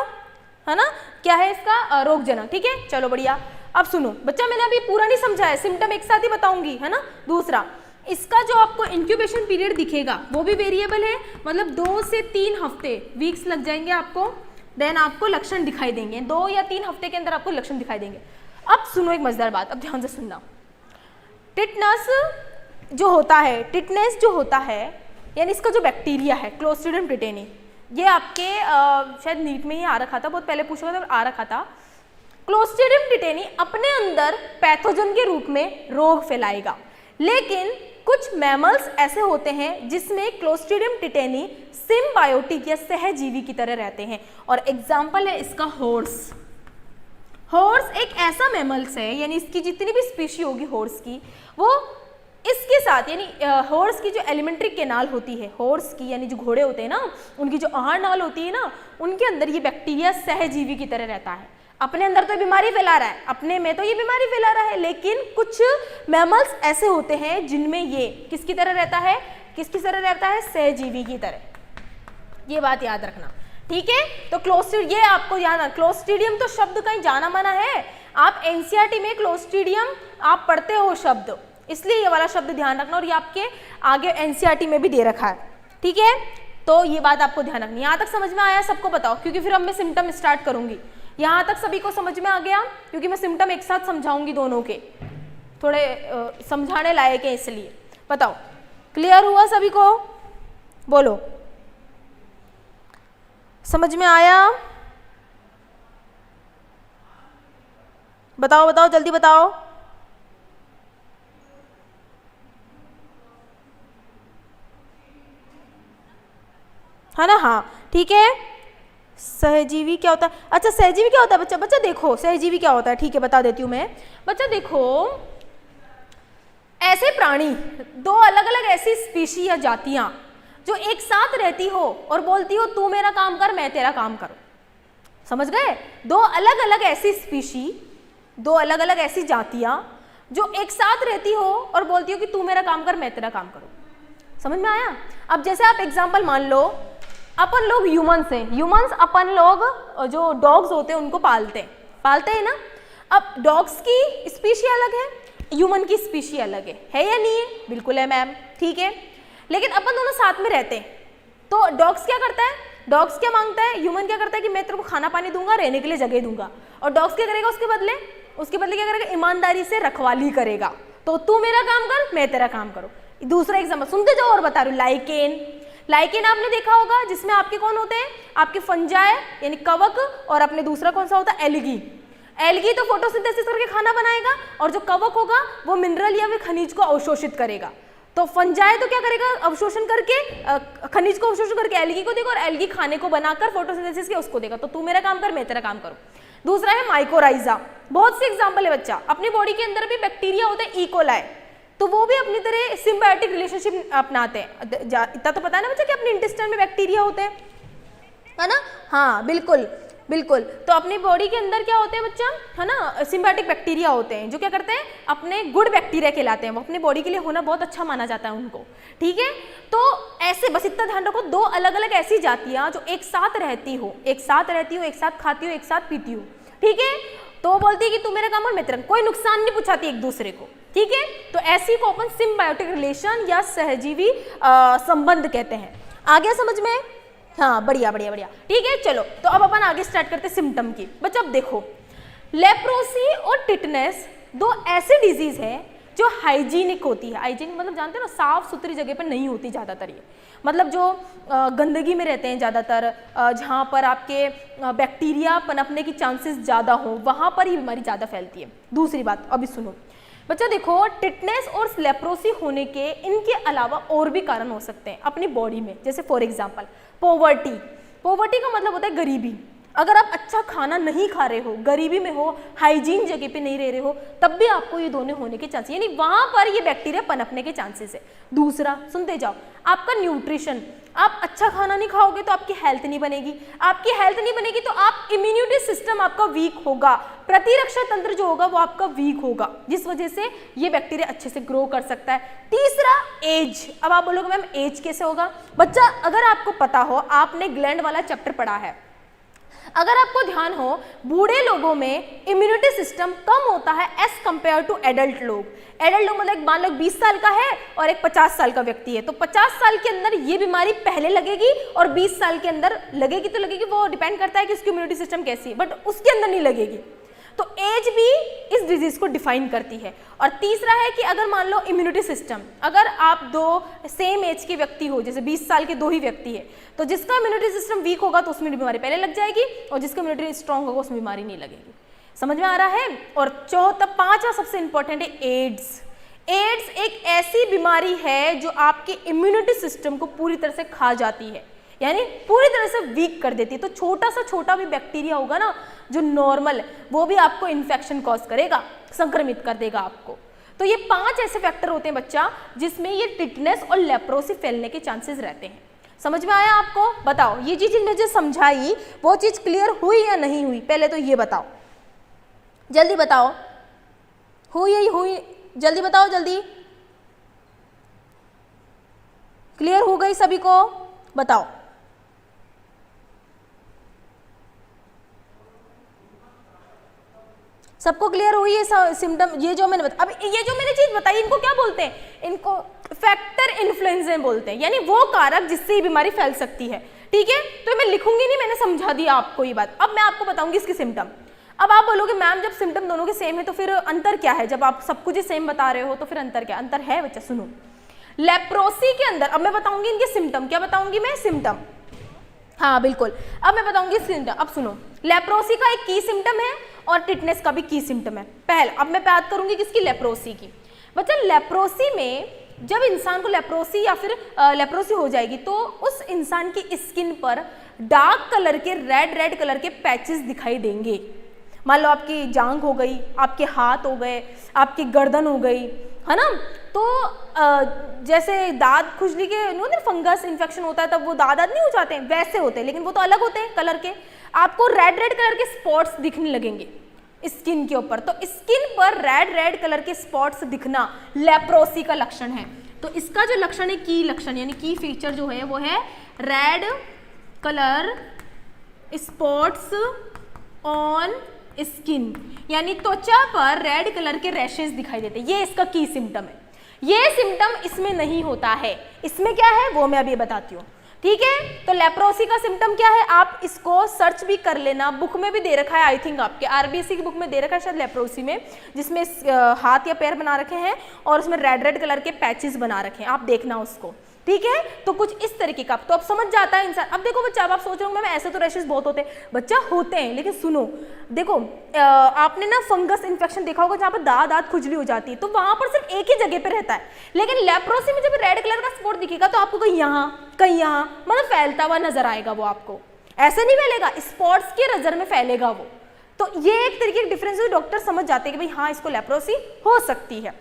है ना, क्या है इसका रोगजनक, ठीक है। चलो बढ़िया। अब सुनो बच्चा, मैंने अभी पूरा नहीं समझाया, सिम्टम एक साथ ही बताऊंगी, है ना। दूसरा, इसका जो आपको इंक्यूबेशन पीरियड दिखेगा वो भी वेरिएबल है, मतलब 2 से 3 हफ्ते वीक्स लग जाएंगे आपको, देन आपको लक्षण दिखाई देंगे, 2 या 3 हफ्ते के अंदर आपको लक्षण दिखाई देंगे। अब सुनो एक मजेदार बात, अब ध्यान से सुनना। टिटनेस जो होता है यानी इसका जो बैक्टीरिया है क्लोस्ट्रीडियम टिटेनी, ये आपके शायद नीट में ही आ रखा था, बहुत पहले पूछा था, आ रखा था। क्लोस्ट्रीडियम टिटेनी अपने अंदर पैथोजन के रूप में रोग फैलाएगा, लेकिन कुछ मैमल्स ऐसे होते हैं जिसमें क्लोस्ट्रीडियम टिटेनी सिम्बायोटिक या सहजीवी की तरह रहते हैं, और एग्जाम्पल है इसका हॉर्स। हॉर्स एक ऐसा मैमल्स है, यानी इसकी जितनी भी स्पीशी होगी हॉर्स की, वो इसके साथ, यानी हॉर्स की जो एलिमेंट्री केनाल होती है, हॉर्स की यानी जो घोड़े होते हैं ना, उनकी जो आहार नाल होती है ना, उनके अंदर ये बैक्टीरिया सहजीवी की तरह रहता है। अपने अंदर तो बीमारी फैला रहा है, अपने में तो ये बीमारी फैला रहा है, लेकिन कुछ मैमल्स ऐसे होते हैं जिनमें ये किसकी तरह रहता है, सहजीवी की तरह। ये बात याद रखना, ठीक है। तो क्लोस्ट्रीडियम, ये आपको याद, क्लोस्ट्रीडियम तो शब्द कहीं जाना माना है, आप एनसीईआरटी में क्लोस्ट्रीडियम आप पढ़ते हो शब्द, इसलिए ये वाला शब्द ध्यान रखना, और ये आपके आगे एनसीईआरटी में भी दे रखा है, ठीक है। तो ये बात आपको ध्यान रखनी है। यहाँ तक समझ में आया सबको बताओ, क्योंकि फिर अब मैं सिम्टम स्टार्ट करूंगी। यहाँ तक सभी को समझ में आ गया, क्योंकि मैं सिम्टम एक साथ समझाऊंगी, दोनों के थोड़े समझाने लायक है, इसलिए बताओ क्लियर हुआ सभी को, बोलो समझ में आया, बताओ जल्दी बताओ। है ना, हाँ ठीक है। सहजीवी क्या होता है? अच्छा सहजीवी क्या होता है बच्चा? बच्चा देखो सहजीवी क्या होता है, ठीक है बता देती हूँ मैं। बच्चा देखो ऐसे प्राणी, दो अलग अलग ऐसी स्पीशी या जातियां जो एक साथ रहती हो और बोलती हो तू मेरा काम कर मैं तेरा काम करूं, समझ गए? दो अलग अलग ऐसी स्पीशी, दो अलग अलग ऐसी जातियां जो एक साथ रहती हो और बोलती हो कि तू मेरा काम कर मैं तेरा काम करूं, समझ में आया? अब जैसे आप एग्जाम्पल मान लो, अपन लोग ह्यूमंस हैं, ह्यूमंस अपन लोग जो डॉग्स होते हैं उनको पालते हैं ना। अब डॉग्स की स्पीशी अलग है, ह्यूमन की स्पीशी अलग है या नहीं है? बिल्कुल है मैम, ठीक है। लेकिन अपन दोनों साथ में रहते हैं, तो डॉग्स क्या करता है, डॉग्स क्या मांगता है, ह्यूमन क्या करता है कि मैं तेरे को खाना पानी दूंगा, रहने के लिए जगह दूंगा, और डॉग्स क्या करेगा उसके बदले क्या करेगा, ईमानदारी से रखवाली करेगा, तो तू मेरा काम कर मैं तेरा काम करूँ। दूसरा एग्जाम्पल सुनते जाओ और बता रही हूँ, लाइकेन आपने देखा होगा जिसमें आपके कौन होते हैं, आपके फंजाई यानी कवक, और अपने दूसरा कौन सा होता है, एल्गी तो फोटोसिंथेसिस करके खाना बनाएगा, और जो कवक होगा वो मिनरल या फिर खनिज को अवशोषित करेगा। तो फंजाई तो क्या करेगा, अवशोषण करके खनिज को अवशोषण करके एल्गी को देगा, और एल्गी खाने को बनाकर फोटोसिंथेसिस के उसको देगा, तो तू मेरा काम कर मैं तेरा काम करूँ। दूसरा है माइकोराइजा, बहुत से एग्जाम्पल है बच्चा, अपनी बॉडी के अंदर भी बैक्टीरिया होते हैं ई-कोलाई, तो वो भी अपनी तरह सिम्बायोटिक रिलेशनशिप अपनाते हैं। इतना तो पता है ना बच्चा कि अपने इंटेस्टाइन में बैक्टीरिया होते हैं, है ना, हाँ बिल्कुल। तो अपनी बॉडी के अंदर क्या होते हैं बच्चा, है ना, सिम्बायोटिक बैक्टीरिया होते हैं जो क्या करते हैं, अपने गुड बैक्टीरिया कहलाते हैं, वो अपनी बॉडी के लिए होना बहुत अच्छा माना जाता है उनको, ठीक है। तो ऐसे बस इतना ध्यान रखो, दो अलग अलग ऐसी जातियां जो एक साथ रहती हो, एक साथ खाती हो, एक साथ पीती हो, ठीक है, तो बोलती है कि तू मेरा काम और मैं तेरा, कोई नुकसान नहीं पूछाती एक दूसरे को, ठीक है। तो ऐसी को अपन सिम्बायोटिक रिलेशन या सहजीवी संबंध कहते हैं। आ गया समझ में? हाँ बढ़िया, ठीक है। चलो तो अब अपन आगे स्टार्ट करते हैं सिम्टम की। बच्चा अब देखो, लेप्रोसी और टिटनेस दो ऐसी डिजीज है जो हाइजीनिक होती है। हाइजीनिक मतलब जानते हो ना, साफ सुथरी जगह पर नहीं होती ज़्यादातर, ये मतलब जो गंदगी में रहते हैं ज़्यादातर, जहाँ पर आपके बैक्टीरिया पनपने की चांसेस ज़्यादा हो, वहाँ पर ये बीमारी ज़्यादा फैलती है। दूसरी बात अभी सुनो बच्चा, देखो टिटनेस और लेप्रोसी होने के इनके अलावा और भी कारण हो सकते हैं अपनी बॉडी में, जैसे फॉर एग्जांपल पॉवर्टी का मतलब होता है गरीबी। अगर आप अच्छा खाना नहीं खा रहे हो, गरीबी में हो, हाइजीन जगह पे नहीं रह रहे हो, तब भी आपको ये दोनों होने के चांसेस, यानी वहां पर ये बैक्टीरिया पनपने के चांसेस है। दूसरा सुनते जाओ, आपका न्यूट्रिशन, आप अच्छा खाना नहीं खाओगे तो आपकी हेल्थ नहीं बनेगी, आपकी हेल्थ नहीं बनेगी तो आप इम्यूनिटी सिस्टम आपका वीक होगा, प्रतिरक्षा तंत्र जो होगा वो आपका वीक होगा, जिस वजह से ये बैक्टीरिया अच्छे से ग्रो कर सकता है। तीसरा एज। अब आप बोलोगे मैम एज कैसे होगा? बच्चा अगर आपको पता हो, आपने ग्लैंड वाला चैप्टर पढ़ा है, अगर आपको ध्यान हो, बूढ़े लोगों में इम्यूनिटी सिस्टम कम होता है एज कंपेयर टू एडल्ट लोग। एडल्ट लोग मतलब मान लो 20 साल का है और एक 50 साल का व्यक्ति है, तो 50 साल के अंदर ये बीमारी पहले लगेगी और 20 साल के अंदर लगेगी, तो लगेगी, वो डिपेंड करता है कि उसकी इम्यूनिटी सिस्टम कैसी है, बट उसके अंदर नहीं लगेगी। तो एज भी इस डिजीज को डिफाइन करती है। और तीसरा है कि अगर मान लो इम्यूनिटी सिस्टम, अगर आप दो सेम एज के व्यक्ति हो, जैसे 20 साल के दो ही व्यक्ति है, तो जिसका इम्यूनिटी सिस्टम वीक होगा तो उसमें बीमारी पहले लग जाएगी, और जिसका इम्यूनिटी स्ट्रांग होगा उसमें बीमारी नहीं लगेगी। समझ में आ रहा है? और पांचवा सबसे इंपॉर्टेंट है एड्स। एड्स एक ऐसी बीमारी है जो आपके इम्यूनिटी सिस्टम को पूरी तरह से खा जाती है, यानी पूरी तरह से वीक कर देती है। तो छोटा भी बैक्टीरिया होगा ना जो नॉर्मल, वो भी आपको इन्फेक्शन कॉज करेगा, संक्रमित कर देगा आपको। तो ये 5 ऐसे फैक्टर होते हैं बच्चा जिसमें ये टिटनेस और लेप्रोसी फैलने के चांसेस रहते हैं। समझ में आया आपको? बताओ ये चीज मुझे समझाई, वो चीज क्लियर हुई या नहीं हुई? पहले तो ये बताओ, जल्दी बताओ, हुई? जल्दी बताओ, जल्दी। क्लियर हो गई सभी को? बताओ। सबको क्लियर हुई ये सिम्टम? ये जो मैंने अब ये जो मैंने चीज बताई, इनको क्या बोलते हैं? इनको फैक्टर इन्फ्लुएंजा बोलते हैं, यानी वो कारक जिससे ये बीमारी फैल सकती है। ठीक है, तो मैं लिखूंगी नहीं, मैंने समझा दिया आपको ये बात। अब मैं आपको बताऊंगी इसके सिम्टम। अब आप बोलोगे मैम जब सिम्टम दोनों के सेम है तो फिर अंतर क्या है? जब आप सब कुछ सेम बता रहे हो तो फिर अंतर क्या? अंतर है बच्चा, सुनो। लेप्रोसी के अंदर, अब मैं बताऊंगी इनके सिम्टम। क्या बताऊंगी मैं? सिम्टम। हाँ बिल्कुल, अब मैं बताऊंगी सिम्टम। अब सुनो, लेप्रोसी का एक की सिम्टम है और टिटनेस का भी की सिम्टम है। पहले अब मैं बात करूंगी किसकी? लेप्रोसी की। बच्चा लेप्रोसी में जब इंसान को लेप्रोसी या फिर लेप्रोसी हो जाएगी तो उस इंसान की स्किन पर डार्क कलर के रेड कलर के पैचेस दिखाई देंगे। मान लो आपकी जांघ हो गई, आपके हाथ हो गए, आपकी गर्दन हो गई, है ना। तो जैसे दांत खुजली के फंगस इन्फेक्शन होता है तब वो दांत नहीं हो जाते हैं, वैसे होते हैं, लेकिन वो तो अलग होते हैं कलर के। आपको रेड कलर के स्पॉट्स दिखने लगेंगे स्किन के ऊपर, तो स्किन पर रेड कलर के स्पॉट्स दिखना लेप्रोसी का लक्षण है। तो इसका जो लक्षण है, की लक्षण यानी की फीचर जो है वो है red colour spots on skin, यानी त्वचा पर रेड कलर के रैशेस दिखाई देते हैं। ये इसका की सिम्टम है। ये सिम्टम इसमें नहीं होता है। इसमें क्या है वो मैं अभी बताती हूँ, ठीक है। तो लेप्रोसी का सिम्टम क्या है, आप इसको सर्च भी कर लेना, बुक में भी दे रखा है, आई थिंक आपके आरबीएससी की बुक में दे रखा है शायद लेप्रोसी में, जिसमें हाथ या पैर बना रखे हैं और उसमें रेड कलर के पैचेस बना रखे हैं, आप देखना उसको, ठीक है। तो कुछ इस तरीके का, तो अब समझ जाता है इंसान। अब देखो बच्चा, अब आप सोच रहे हो मैम ऐसे तो रैशेस बहुत होते हैं, बच्चा होते हैं, लेकिन सुनो, देखो आपने ना फंगस इन्फेक्शन देखा होगा जहाँ पर दांत खुजली हो जाती है, तो वहां पर सिर्फ एक ही जगह पे रहता है। लेकिन लेप्रोसी में जब रेड कलर का स्पॉट दिखेगा तो आपको कहीं यहाँ मतलब फैलता हुआ नजर आएगा। वो आपको ऐसे नहीं फैलेगा, स्पॉट्स के नजर में फैलेगा वो। तो ये एक तरीके का डिफरेंस है, डॉक्टर समझ जाते हैं कि भाई हाँ इसको लेप्रोसी हो सकती है।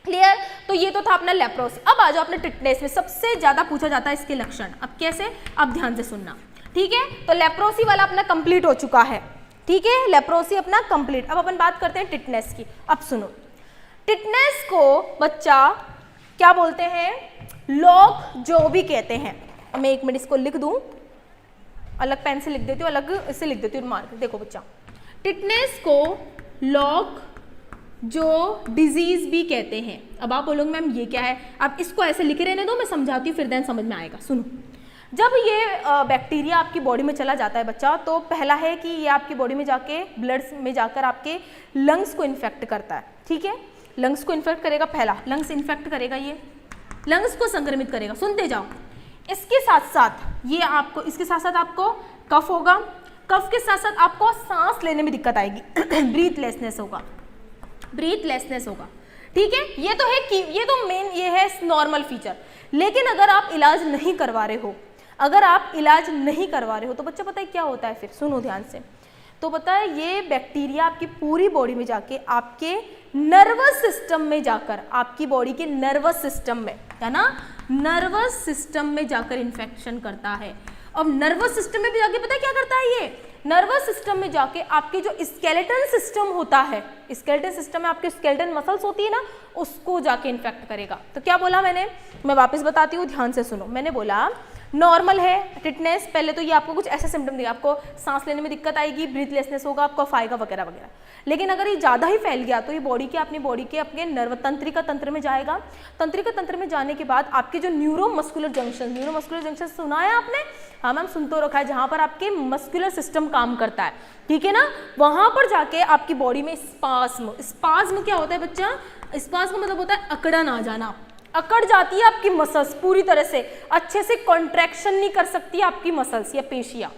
क्लियर। तो ये तो था अपना लेप्रोसी। अब आ जाओ अपने टिटनेस में, सबसे ज्यादा पूछा जाता है इसके लक्षण। अब कैसे, अब ध्यान से सुनना, ठीक है। तो लेप्रोसी वाला अपना कंप्लीट हो चुका है, ठीक है, लेप्रोसी अपना कंप्लीट। अब अपन बात करते हैं टिटनेस की। अब सुनो, टिटनेस को बच्चा क्या बोलते हैं, लॉक जो भी कहते हैं। अब मैं एक मिनट इसको लिख दूं, अलग पेन से लिख देती हूँ, अलग इससे लिख देती हूँ, मार्क। देखो बच्चा, टिटनेस को लॉक जो डिजीज भी कहते हैं। अब आप बोलोगे मैम ये क्या है, आप इसको ऐसे लिखे रहने दो, मैं समझाती हूँ, फिर देन समझ में आएगा। सुनो, जब ये बैक्टीरिया आपकी बॉडी में चला जाता है बच्चा, तो पहला है कि ये आपकी बॉडी में जाके ब्लड में जाकर आपके लंग्स को इन्फेक्ट करता है, ठीक है। लंग्स को इन्फेक्ट करेगा, पहला लंग्स इन्फेक्ट करेगा, ये लंग्स को संक्रमित करेगा। सुनते जाओ। इसके साथ साथ ये आपको, इसके साथ साथ आपको कफ होगा, कफ के साथ साथ आपको सांस लेने में दिक्कत आएगी, ब्रीथलेसनेस होगा, ब्रीथलेसनेस होगा, ठीक है। ये तो है कि ये तो मेन ये है नॉर्मल फीचर। लेकिन अगर आप इलाज नहीं करवा रहे हो, अगर आप इलाज नहीं करवा रहे हो तो बच्चा पता है क्या होता है फिर, सुनो ध्यान से। तो पता है ये बैक्टीरिया आपकी पूरी बॉडी में जाके आपके नर्वस सिस्टम में जाकर, आपकी बॉडी के नर्वस सिस्टम में, है ना, नर्वस सिस्टम में जाकर इन्फेक्शन करता है। अब नर्वस सिस्टम में भी जाके पता है क्या करता है, ये नर्वस सिस्टम में जाके आपके जो स्केलेटन सिस्टम होता है, स्केलेटन सिस्टम में आपके स्केलेटन मसल्स होती है ना, उसको जाके इन्फेक्ट करेगा। तो क्या बोला मैंने, मैं वापस बताती हूँ, ध्यान से सुनो। मैंने बोला नॉर्मल है टिटनेस, पहले तो ये आपको कुछ ऐसे सिम्टम देगा, आपको सांस लेने में दिक्कत आएगी, ब्रीथलेसनेस होगा, आपको कफ आएगा वगैरह वगैरह। लेकिन अगर ये ज़्यादा ही फैल गया तो ये बॉडी के अपने नर्व तंत्रिका तंत्र में जाएगा। तंत्रिका तंत्र में जाने के बाद आपके जो न्यूरोमस्कुलर जंक्शन सुना है आपने, हाँ मैम सुन तो रखा है, जहाँ पर आपके मस्कुलर सिस्टम काम करता है, ठीक है ना, वहाँ पर जाके आपकी बॉडी में स्पाज्म क्या होता है बच्चा, स्पाज्म का मतलब होता है अकड़न आ जाना, अकड़ जाती है आपकी मसल्स पूरी तरह से, अच्छे से कॉन्ट्रैक्शन नहीं कर सकती आपकी मसल्स या पेशियां।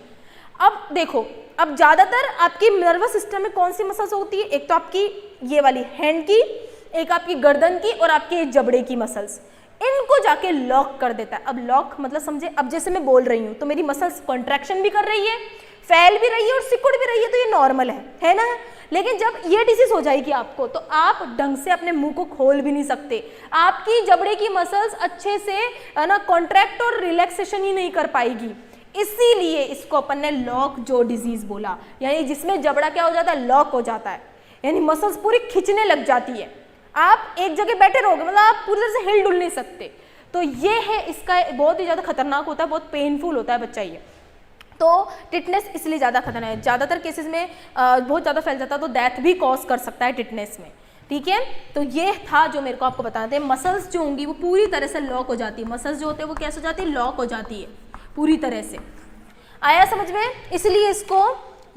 अब देखो, अब ज्यादातर आपकी नर्वस सिस्टम में कौन सी मसल्स होती है, एक तो आपकी ये वाली हैंड की, एक आपकी गर्दन की और आपके जबड़े की मसल्स, इनको जाके लॉक कर देता है। अब लॉक मतलब समझे, अब जैसे मैं बोल रही हूँ तो मेरी मसल्स कॉन्ट्रैक्शन भी कर रही है, फैल भी रही है और सिकुड़ भी रही है, तो ये नॉर्मल है ना। लेकिन जब ये डिसीज हो जाएगी आपको तो आप ढंग से अपने मुंह को खोल भी नहीं सकते, आपकी जबड़े की मसल्स अच्छे से ना कॉन्ट्रैक्ट और रिलैक्सेशन ही नहीं कर पाएगी। इसीलिए इसको अपन ने लॉक जो डिजीज बोला, यानी जिसमें जबड़ा क्या हो जाता है, लॉक हो जाता है, यानी मसल्स पूरी खिंचने लग जाती है, आप एक जगह बैठे रहोगे, मतलब आप पूरी तरह से हिल डुल नहीं सकते। तो ये है इसका, बहुत ही ज़्यादा खतरनाक होता है, बहुत पेनफुल होता है बच्चा ये। तो टिटनेस इसलिए ज़्यादा खतरनाक है, ज़्यादातर केसेस में बहुत ज़्यादा फैल जाता है, तो डेथ भी कॉज कर सकता है टिटनेस में, ठीक है। तो ये था जो मेरे को आपको बताना था, मसल्स जो होंगी वो पूरी तरह से लॉक हो जाती है, मसल्स जो होते हैं वो कैसे हो जाती है, लॉक हो जाती है पूरी तरह से। आया समझ में, इसलिए इसको,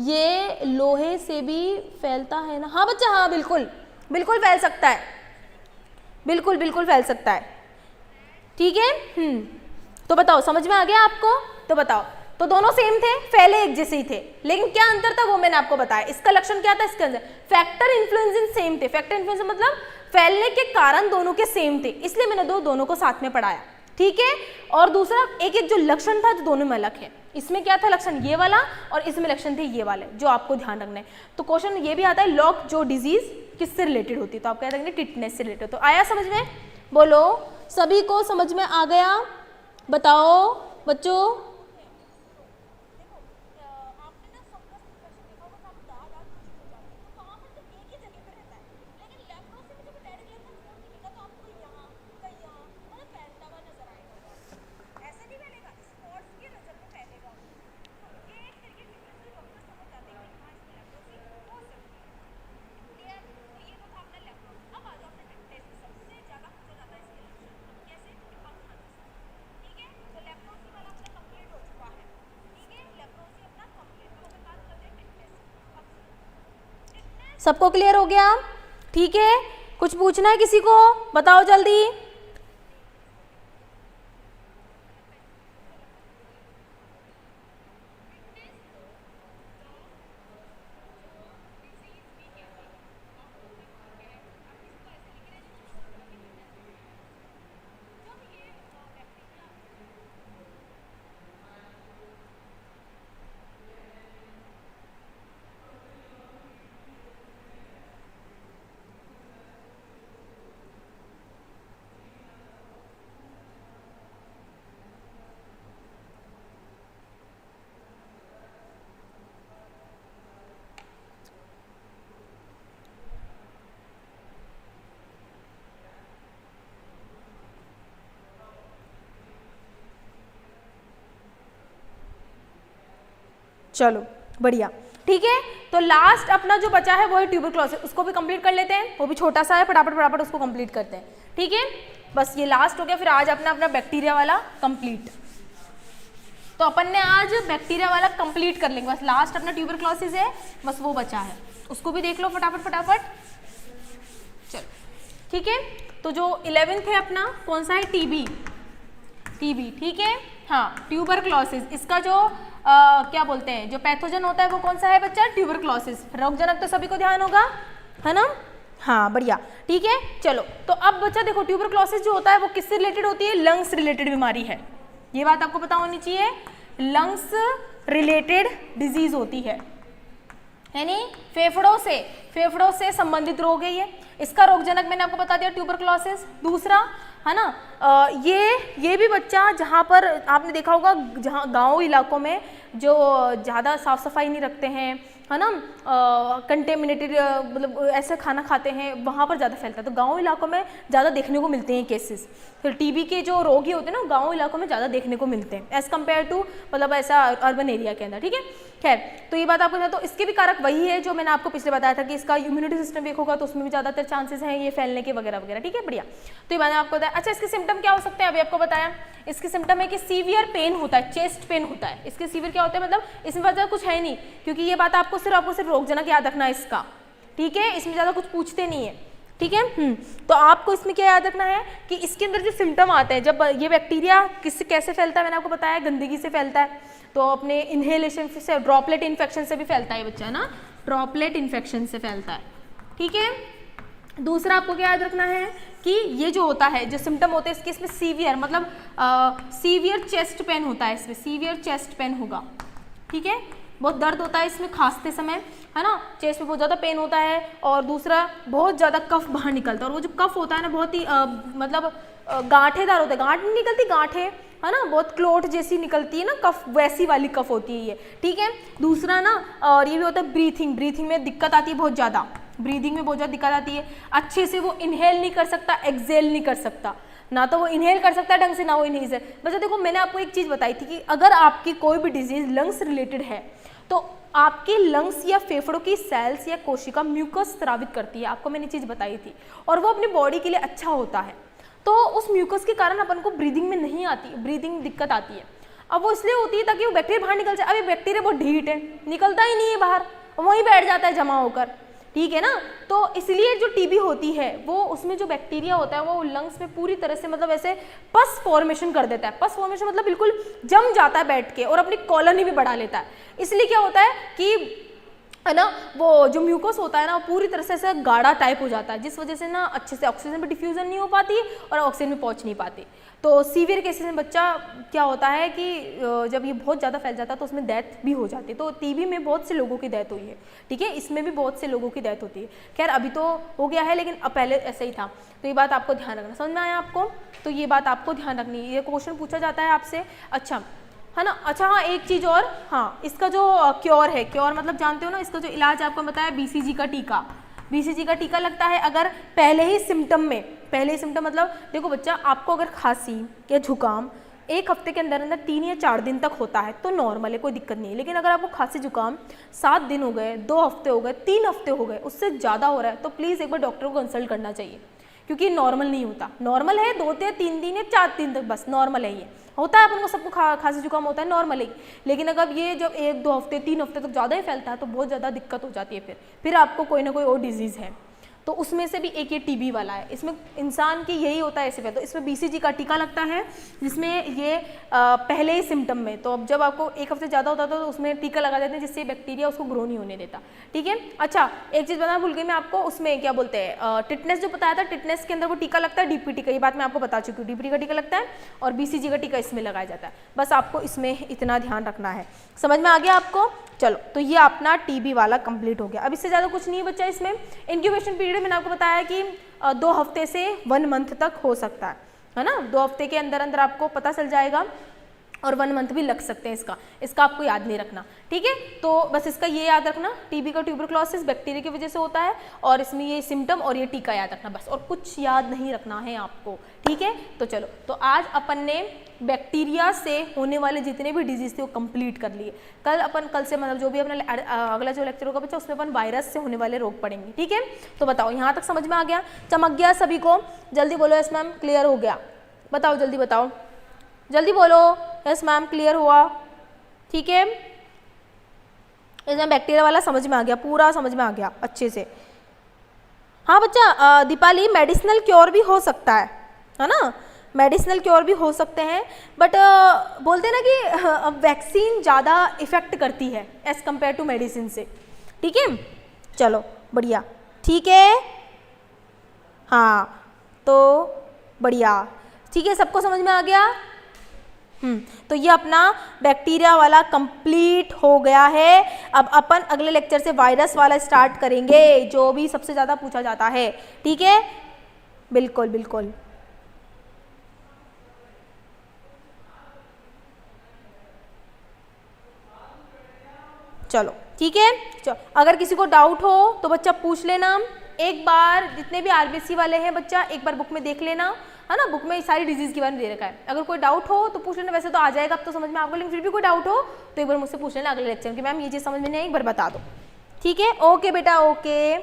ये लोहे से भी फैलता है ना, हाँ बच्चा, हाँ बिल्कुल बिल्कुल फैल सकता है, बिल्कुल बिल्कुल फैल सकता है, ठीक है। तो बताओ समझ में आ गया आपको, तो बताओ तो दोनों सेम थे, फैले एक जैसे ही थे, लेकिन क्या अंतर था वो मैंने आपको बताया। इसका लक्षण क्या था, इसके अंदर फैक्टर इन्फ्लुएंसिंग सेम थे। फैक्टर इन्फ्लुएंस मतलब फैलने के कारण दोनों के सेम थे, इसलिए मैंने दोनों को साथ में पढ़ाया, ठीक है। और दूसरा एक एक जो लक्षण था जो दोनों में अलग है, इसमें क्या था लक्षण ये वाला और इसमें लक्षण थे ये वाले, जो आपको ध्यान रखना है। तो क्वेश्चन ये भी आता है लॉक जो डिजीज किससे रिलेटेड होती है, तो आप क्या रखेंगे टिटनेस से रिलेटेड। तो आया समझ में, बोलो सभी को समझ में आ गया, बताओ बच्चों। सबको क्लियर हो गया, ठीक है। कुछ पूछना है किसी को, बताओ जल्दी। चलो बढ़िया, ठीक है। तो लास्ट अपना जो बचा है वो है ट्यूबरक्लोसिस, उसको भी कंप्लीट कर लेते हैं, वो भी छोटा सा है, फटाफट फटाफट उसको कंप्लीट करते हैं, ठीक है। बस ये लास्ट हो गया, फिर आज अपना अपना बैक्टीरिया वाला कंप्लीट। तो अपन ने आज बैक्टीरिया वाला कंप्लीट कर लेंगे, बस लास्ट अपना ट्यूबरक्लोसिस है, बस वो बचा है, उसको भी देख लो फटाफट फटाफट। चलो ठीक है। तो जो 11th है अपना कौन सा है, टीबी, ठीक है। हाँ ट्यूबरक्लोसिस, इसका जो क्या बोलते हैं जो पैथोजन होता है वो कौन सा है बच्चा, ट्यूबरक्लोसिस। रोगजनक तो सभी को ध्यान होगा, है ना, हाँ बढ़िया, ठीक है। चलो तो अब बच्चा देखो ट्यूबरक्लोसिस जो होता है वो किससे रिलेटेड होती है, लंग्स रिलेटेड बीमारी है, ये बात आपको पता होनी चाहिए, लंग्स रिलेटेड डिजीज होती है, यानी फेफड़ों से संबंधित रोग है ये। इसका रोगजनक मैंने आपको बता दिया ट्यूबरक्लोसिस। दूसरा है ना ये भी बच्चा जहाँ पर आपने देखा होगा, जहाँ गांव इलाकों में जो ज़्यादा साफ सफाई नहीं रखते हैं, है ना, कंटेमिनेटेड मतलब ऐसे खाना खाते हैं, वहाँ पर ज़्यादा फैलता है। तो गांव इलाकों में ज़्यादा देखने को मिलते हैं केसेस। फिर टीबी के जो रोगी होते हैं ना गांव इलाकों में ज़्यादा देखने को मिलते हैं एज़ कम्पेयर टू मतलब ऐसा अर्बन एरिया के अंदर, ठीक है। खैर तो ये बात आपको, तो इसके भी कारक वही है जो मैंने आपको पिछले बताया था कि इसका इम्यूनिटी सिस्टम वीक होगा तो उसमें भी ज़्यादातर चांसेस हैं ये फैलने के वगैरह वगैरह, ठीक है, बढ़िया। तो ये मैंने आपको बताया। अच्छा इसके सिम्टम क्या हो सकते हैं, अभी आपको बताया, इसके सिम्टम है कि सीवियर पेन होता है, चेस्ट पेन होता है। इसके सीवियर क्या होता है, मतलब इसमें वजह कुछ है नहीं, क्योंकि ये बात आपको सिर्फ रोगजनक याद रखना है इसका, ठीक है, इसमें ज़्यादा कुछ पूछते नहीं है, ठीक है। तो आपको इसमें क्या याद रखना है कि इसके अंदर जो सिम्टम आते हैं, जब ये बैक्टीरिया किससे कैसे फैलता है मैंने आपको बताया, गंदगी से फैलता है, तो अपने इनहेलेशन से, ड्रॉपलेट इन्फेक्शन से भी फैलता है बच्चा, ना ड्रॉपलेट इन्फेक्शन से फैलता है, ठीक है। दूसरा आपको क्या याद रखना है कि ये जो होता है, जो सिम्टम होते हैं इसके, इसमें सीवियर मतलब सीवियर चेस्ट पेन होता है, इसमें सीवियर चेस्ट पेन होगा, ठीक है, बहुत दर्द होता है इसमें खांसते समय, है ना, चेस्ट में बहुत ज़्यादा पेन होता है। और दूसरा बहुत ज़्यादा कफ बाहर निकलता है, और वो जो कफ होता है ना बहुत ही मतलब गांठेदार होता है, गांठ नहीं निकलती, गांठे, है ना, बहुत क्लोट जैसी निकलती है ना कफ, वैसी वाली कफ होती है ये, ठीक है। दूसरा ना और ये भी होता है ब्रीथिंग में दिक्कत आती है, बहुत ज़्यादा ब्रीदिंग में बहुत ज़्यादा दिक्कत आती है, अच्छे से वो इनहेल नहीं कर सकता, एक्सेल नहीं कर सकता, ना तो वो इनहेल कर सकता है ढंग से, ना वो इनहेल। बच्चा देखो मैंने आपको एक चीज़ बताई थी कि अगर आपकी कोई भी डिजीज लंग्स रिलेटेड है तो आपके लंग्स या फेफड़ों की सेल्स या कोशिका म्यूकस स्रावित करती है, आपको मैंने चीज़ बताई थी, और वो अपनी बॉडी के लिए अच्छा होता है। तो उस म्यूकस के कारण अपन को ब्रीदिंग में नहीं आती, ब्रीदिंग दिक्कत आती है। अब वो इसलिए होती है ताकि वो बैक्टीरिया बाहर निकल जाए। अब ये बैक्टीरिया बहुत ढीठ है, निकलता ही नहीं है बाहर, वहीं बैठ जाता है जमा होकर, ठीक है ना। तो इसलिए जो टीबी होती है वो उसमें जो बैक्टीरिया होता है वो लंग्स में पूरी तरह से मतलब ऐसे पस फॉर्मेशन कर देता है। पस फॉर्मेशन मतलब बिल्कुल जम जाता है बैठ के और अपनी कॉलोनी भी बढ़ा लेता है। इसलिए क्या होता है कि है ना वो जो म्यूकस होता है ना वो पूरी तरह से ऐसा गाढ़ा टाइप हो जाता है, जिस वजह से ना अच्छे से ऑक्सीजन भी डिफ्यूजन नहीं हो पाती और ऑक्सीजन भी पहुंच नहीं पाती। तो सीवियर केसेस में बच्चा क्या होता है कि जब ये बहुत ज़्यादा फैल जाता है तो उसमें डेथ भी हो जाती है। तो टीबी में बहुत से लोगों की डेथ हुई है, ठीक है, इसमें भी बहुत से लोगों की डेथ होती है। खैर अभी तो हो गया है लेकिन अब पहले ऐसा ही था। तो ये बात आपको ध्यान रखना, समझ में आया आपको? तो ये बात आपको ध्यान रखनी है, ये क्वेश्चन पूछा जाता है आपसे। अच्छा है ना। अच्छा हाँ एक चीज़ और, हाँ इसका जो क्योर है, क्योर मतलब जानते हो ना, इसका जो इलाज आपको बताया बीसीजी का टीका। बीसीजी का टीका लगता है अगर पहले ही सिम्टम में, पहले ही सिम्टम मतलब देखो बच्चा आपको अगर खांसी या जुकाम एक हफ्ते के अंदर अंदर 3 या 4 दिन तक होता है तो नॉर्मल है, कोई दिक्कत नहीं है। लेकिन अगर आपको खांसी जुकाम 7 दिन हो गए, 2 हफ्ते हो गए, 3 हफ्ते हो गए, उससे ज़्यादा हो रहा है तो प्लीज़ एक बार डॉक्टर को कंसल्ट करना चाहिए, क्योंकि नॉर्मल नहीं होता। नॉर्मल है 2 से 3 दिन या 4 दिन तक, बस नॉर्मल है, ये होता है अपन को सबको खांसी जुकाम होता है नॉर्मल ही। लेकिन अगर ये जब 1-2 हफ्ते 3 हफ्ते तक ज़्यादा ही फैलता है तो बहुत ज़्यादा दिक्कत हो जाती है, फिर आपको कोई ना कोई और डिजीज़ है। तो उसमें से भी एक ये टीबी वाला है, इसमें इंसान की यही होता है ऐसे पे। तो इसमें बीसीजी का टीका लगता है जिसमें ये पहले ही सिम्टम में, तो अब जब आपको 1 हफ्ते ज़्यादा होता था तो उसमें टीका लगा देते हैं जिससे बैक्टीरिया उसको ग्रो नहीं होने देता, ठीक है। अच्छा एक चीज़ बताना भूल गई मैं आपको, उसमें क्या बोलते हैं टिटनेस जो बताया था, टिटनेस के अंदर वो टीका लगता है डीपीटी का, ये बात मैं आपको बता चुकी हूँ। डीपीटी का टीका लगता है और बीसीजी का टीका इसमें लगाया जाता है। बस आपको इसमें इतना ध्यान रखना है, समझ में आ गया आपको? चलो तो ये अपना टीबी वाला कंप्लीट हो गया। अब इससे ज़्यादा कुछ नहीं है बच्चा। इसमें इंक्यूबेशन पीरियड मैंने आपको बताया कि 2 हफ्ते से 1 मंथ तक हो सकता है ना। 2 हफ्ते के अंदर अंदर आपको पता चल जाएगा और 1 मंथ भी लग सकते हैं इसका आपको याद नहीं रखना, ठीक है। तो बस इसका ये याद रखना, टीबी का ट्यूबरक्लोसिस बैक्टीरिया की वजह से होता है और इसमें ये सिम्टम और ये टीका याद रखना बस, और कुछ याद नहीं रखना है आपको, ठीक है। तो चलो तो आज अपन ने बैक्टीरिया से होने वाले जितने भी डिजीज थे वो कंप्लीट कर लिए। कल से मतलब जो भी अपना अगला जो लेक्चर होगा बच्चा उसमें अपन वायरस से होने वाले रोग पढ़ेंगे, ठीक है। तो बताओ यहाँ तक समझ में आ गया, चमक गया सभी को? जल्दी बोलो यस मैम क्लियर हो गया, बताओ जल्दी बताओ, जल्दी बोलो यस मैम क्लियर हुआ, ठीक है। इसमें बैक्टीरिया वाला समझ में आ गया, पूरा समझ में आ गया अच्छे से। हाँ बच्चा दीपाली मेडिसिनल क्योर भी हो सकता है ना, मेडिसिनल क्योर भी हो सकते हैं, बट बोलते हैं ना कि वैक्सीन ज़्यादा इफ़ेक्ट करती है एज़ कम्पेयर टू मेडिसिन से, ठीक है। चलो बढ़िया, ठीक है, हाँ तो बढ़िया, ठीक है, सबको समझ में आ गया। तो ये अपना बैक्टीरिया वाला कंप्लीट हो गया है। अब अपन अगले लेक्चर से वायरस वाला स्टार्ट करेंगे जो भी सबसे ज़्यादा पूछा जाता है, ठीक है, बिल्कुल बिल्कुल। चलो ठीक है, चलो अगर किसी को डाउट हो तो बच्चा पूछ लेना एक बार, जितने भी आरबीसी वाले हैं बच्चा एक बार बुक में देख लेना, है ना, बुक में सारी डिजीज़ के बारे में दे रखा है। अगर कोई डाउट हो तो पूछ लेना, वैसे तो आ जाएगा अब तो समझ में आपको, लेकिन फिर भी कोई डाउट हो तो एक बार मुझसे पूछ लेना अगले लेक्चर में कि मैम ये चीज़ समझ में नहीं आई, एक बार बता दो, ठीक है। ओके बेटा ओके,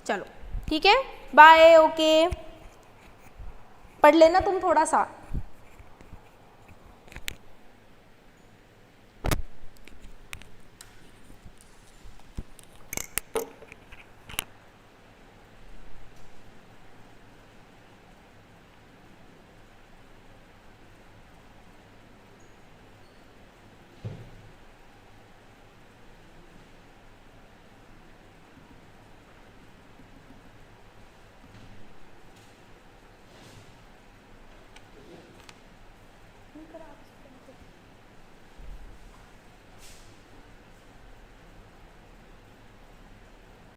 चलो ठीक है, बाय, ओके, पढ़ लेना तुम थोड़ा सा।